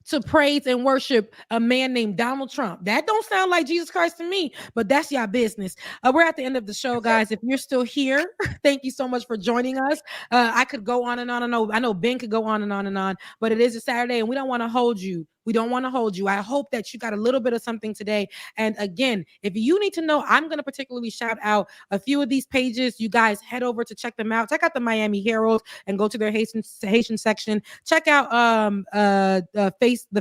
Speaker 2: to praise and worship a man named Donald Trump. That don't sound like Jesus Christ to me, but that's your business. We're at the end of the show, guys. If you're still here, thank you so much for joining us. I could go on and on and on. I know Ben could go on and on and on, but it is a Saturday and we don't want to hold you. We don't want to hold you. I hope that you got a little bit of something today. And again, if you need to know, I'm going to particularly shout out a few of these pages. You guys head over to check them out. Check out the Miami Herald and go to their Haitian section. Check out the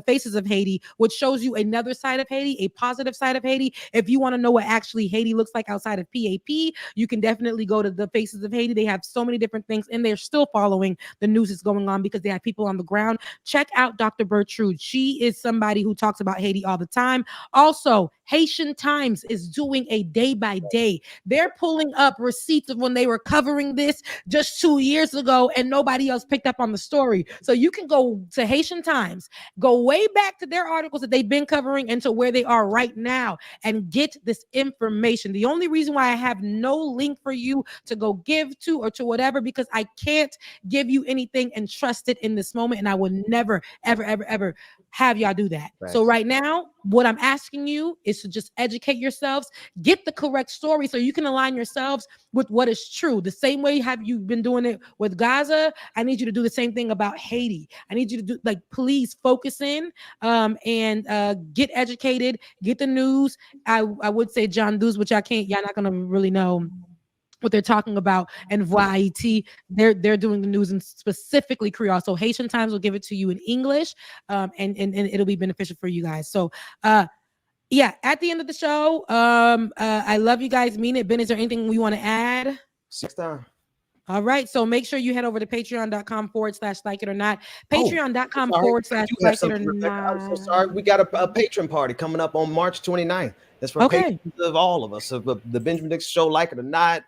Speaker 2: Faces of Haiti, which shows you another side of Haiti, a positive side of Haiti. If you want to know what actually Haiti looks like outside of PAP, you can definitely go to the Faces of Haiti. They have so many different things, and they're still following the news that's going on because they have people on the ground. Check out Dr. Bertrude. She is somebody who talks about Haiti all the time. Also, Haitian Times is doing a day by day. They're pulling up receipts of when they were covering this just 2 years ago and nobody else picked up on the story. So you can go to Haitian Times, go way back to their articles that they've been covering and to where they are right now and get this information. The only reason why I have no link for you to go give to or to whatever, because I can't give you anything and trust it in this moment. And I will never, ever, ever, ever have y'all do that. Right. So right now, what I'm asking you is to just educate yourselves, get the correct story so you can align yourselves with what is true. The same way have you been doing it with Gaza. I need you to do the same thing about Haiti. I need you to do, please focus in and get educated, get the news. I would say John Doos, which y'all not gonna really know what they're talking about, and Haiti, they're doing the news in specifically Creole. So Haitian Times will give it to you in English, and it'll be beneficial for you guys. So yeah, at the end of the show, I love you guys, mean it. Ben, is there anything we want to add?
Speaker 3: 6 times.
Speaker 2: All right, so make sure you head over to patreon.com/like it or not. Patreon.com/like it or not.
Speaker 3: I'm so sorry. We got a patron party coming up on March 29th. That's for patrons of all of us. So the Benjamin Dixon Show, Like It or Not,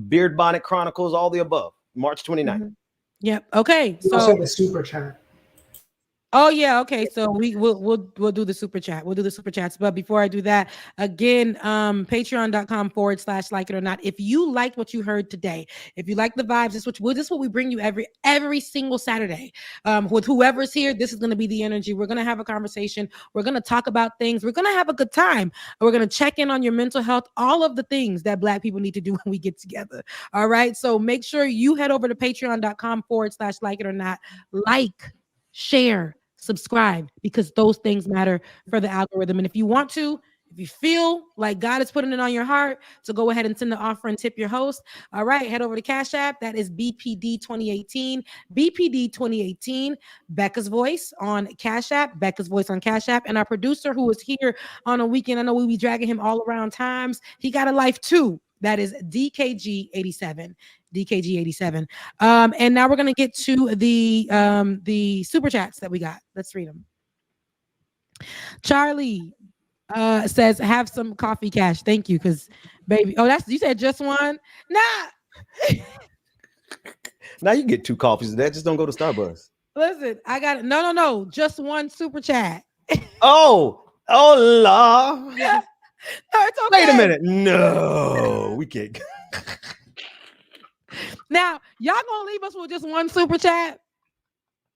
Speaker 3: Beard Bonnet Chronicles, all the above. March 29th.
Speaker 2: Yep. Okay.
Speaker 5: So also the super chat.
Speaker 2: Oh yeah, okay. So we'll do the super chat. We'll do the super chats. But before I do that, again, patreon.com/like it or not. If you liked what you heard today, if you like the vibes, this is what we bring you every single Saturday. With whoever's here, this is gonna be the energy. We're gonna have a conversation. We're gonna talk about things. We're gonna have a good time. We're gonna check in on your mental health, all of the things that Black people need to do when we get together. All right. So make sure you head over to patreon.com/like it or not. Like, share, subscribe, because those things matter for the algorithm. And if you want to, if you feel like God is putting it on your heart to go ahead and send the offer and tip your host, all right, head over to Cash App. That is BPD 2018. BPD 2018. Becca's Voice on Cash App. Becca's Voice on Cash App. And our producer who was here on a weekend, I know we be dragging him all around times. He got a life too. That is DKG87. DKG87. And now we're gonna get to the super chats that we got. Let's read them. Charlie says, have some coffee cash. Thank you, because baby. Oh, you said just one? Nah.
Speaker 3: Now you get 2 coffees today. Just don't go to Starbucks.
Speaker 2: Listen, I got it. No. Just one super chat.
Speaker 3: Oh, la.
Speaker 2: Yeah. No, it's okay.
Speaker 3: Wait a minute. No, we can't.
Speaker 2: Now, y'all gonna leave us with just one super chat?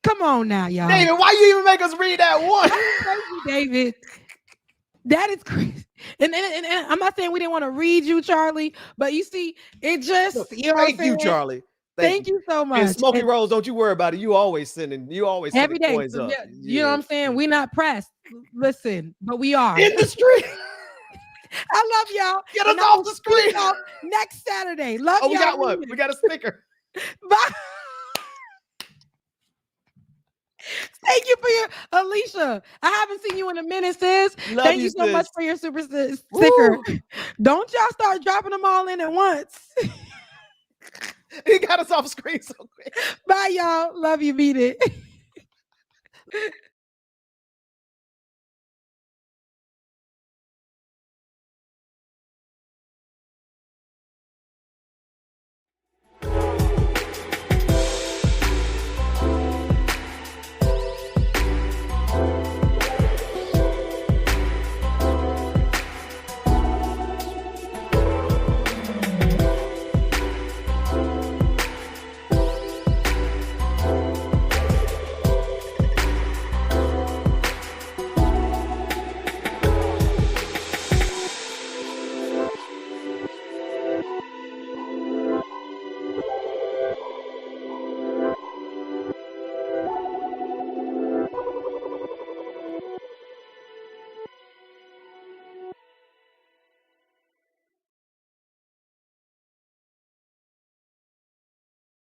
Speaker 2: Come on now, y'all.
Speaker 3: David, why you even make us read that one?
Speaker 2: Crazy, David. That is crazy. And I'm not saying we didn't want to read you, Charlie, but you see, it just,
Speaker 3: thank you, Charlie.
Speaker 2: Thank you so much.
Speaker 3: And Smokey Rose, don't you worry about it. You always
Speaker 2: every day.
Speaker 3: coins up.
Speaker 2: Yeah, you know what I'm saying? We're not pressed. Listen, but we are.
Speaker 3: Industry.
Speaker 2: I love y'all.
Speaker 3: Get us off the screen.
Speaker 2: Next Saturday. Love
Speaker 3: y'all.
Speaker 2: We
Speaker 3: got one. We got a sticker.
Speaker 2: Bye. Thank you for your Alicia. I haven't seen you in a minute, sis. Thank you so much for your super sticker. Woo. Don't y'all start dropping them all in at once.
Speaker 3: He got us off screen so quick.
Speaker 2: Bye, y'all. Love you. Beat it.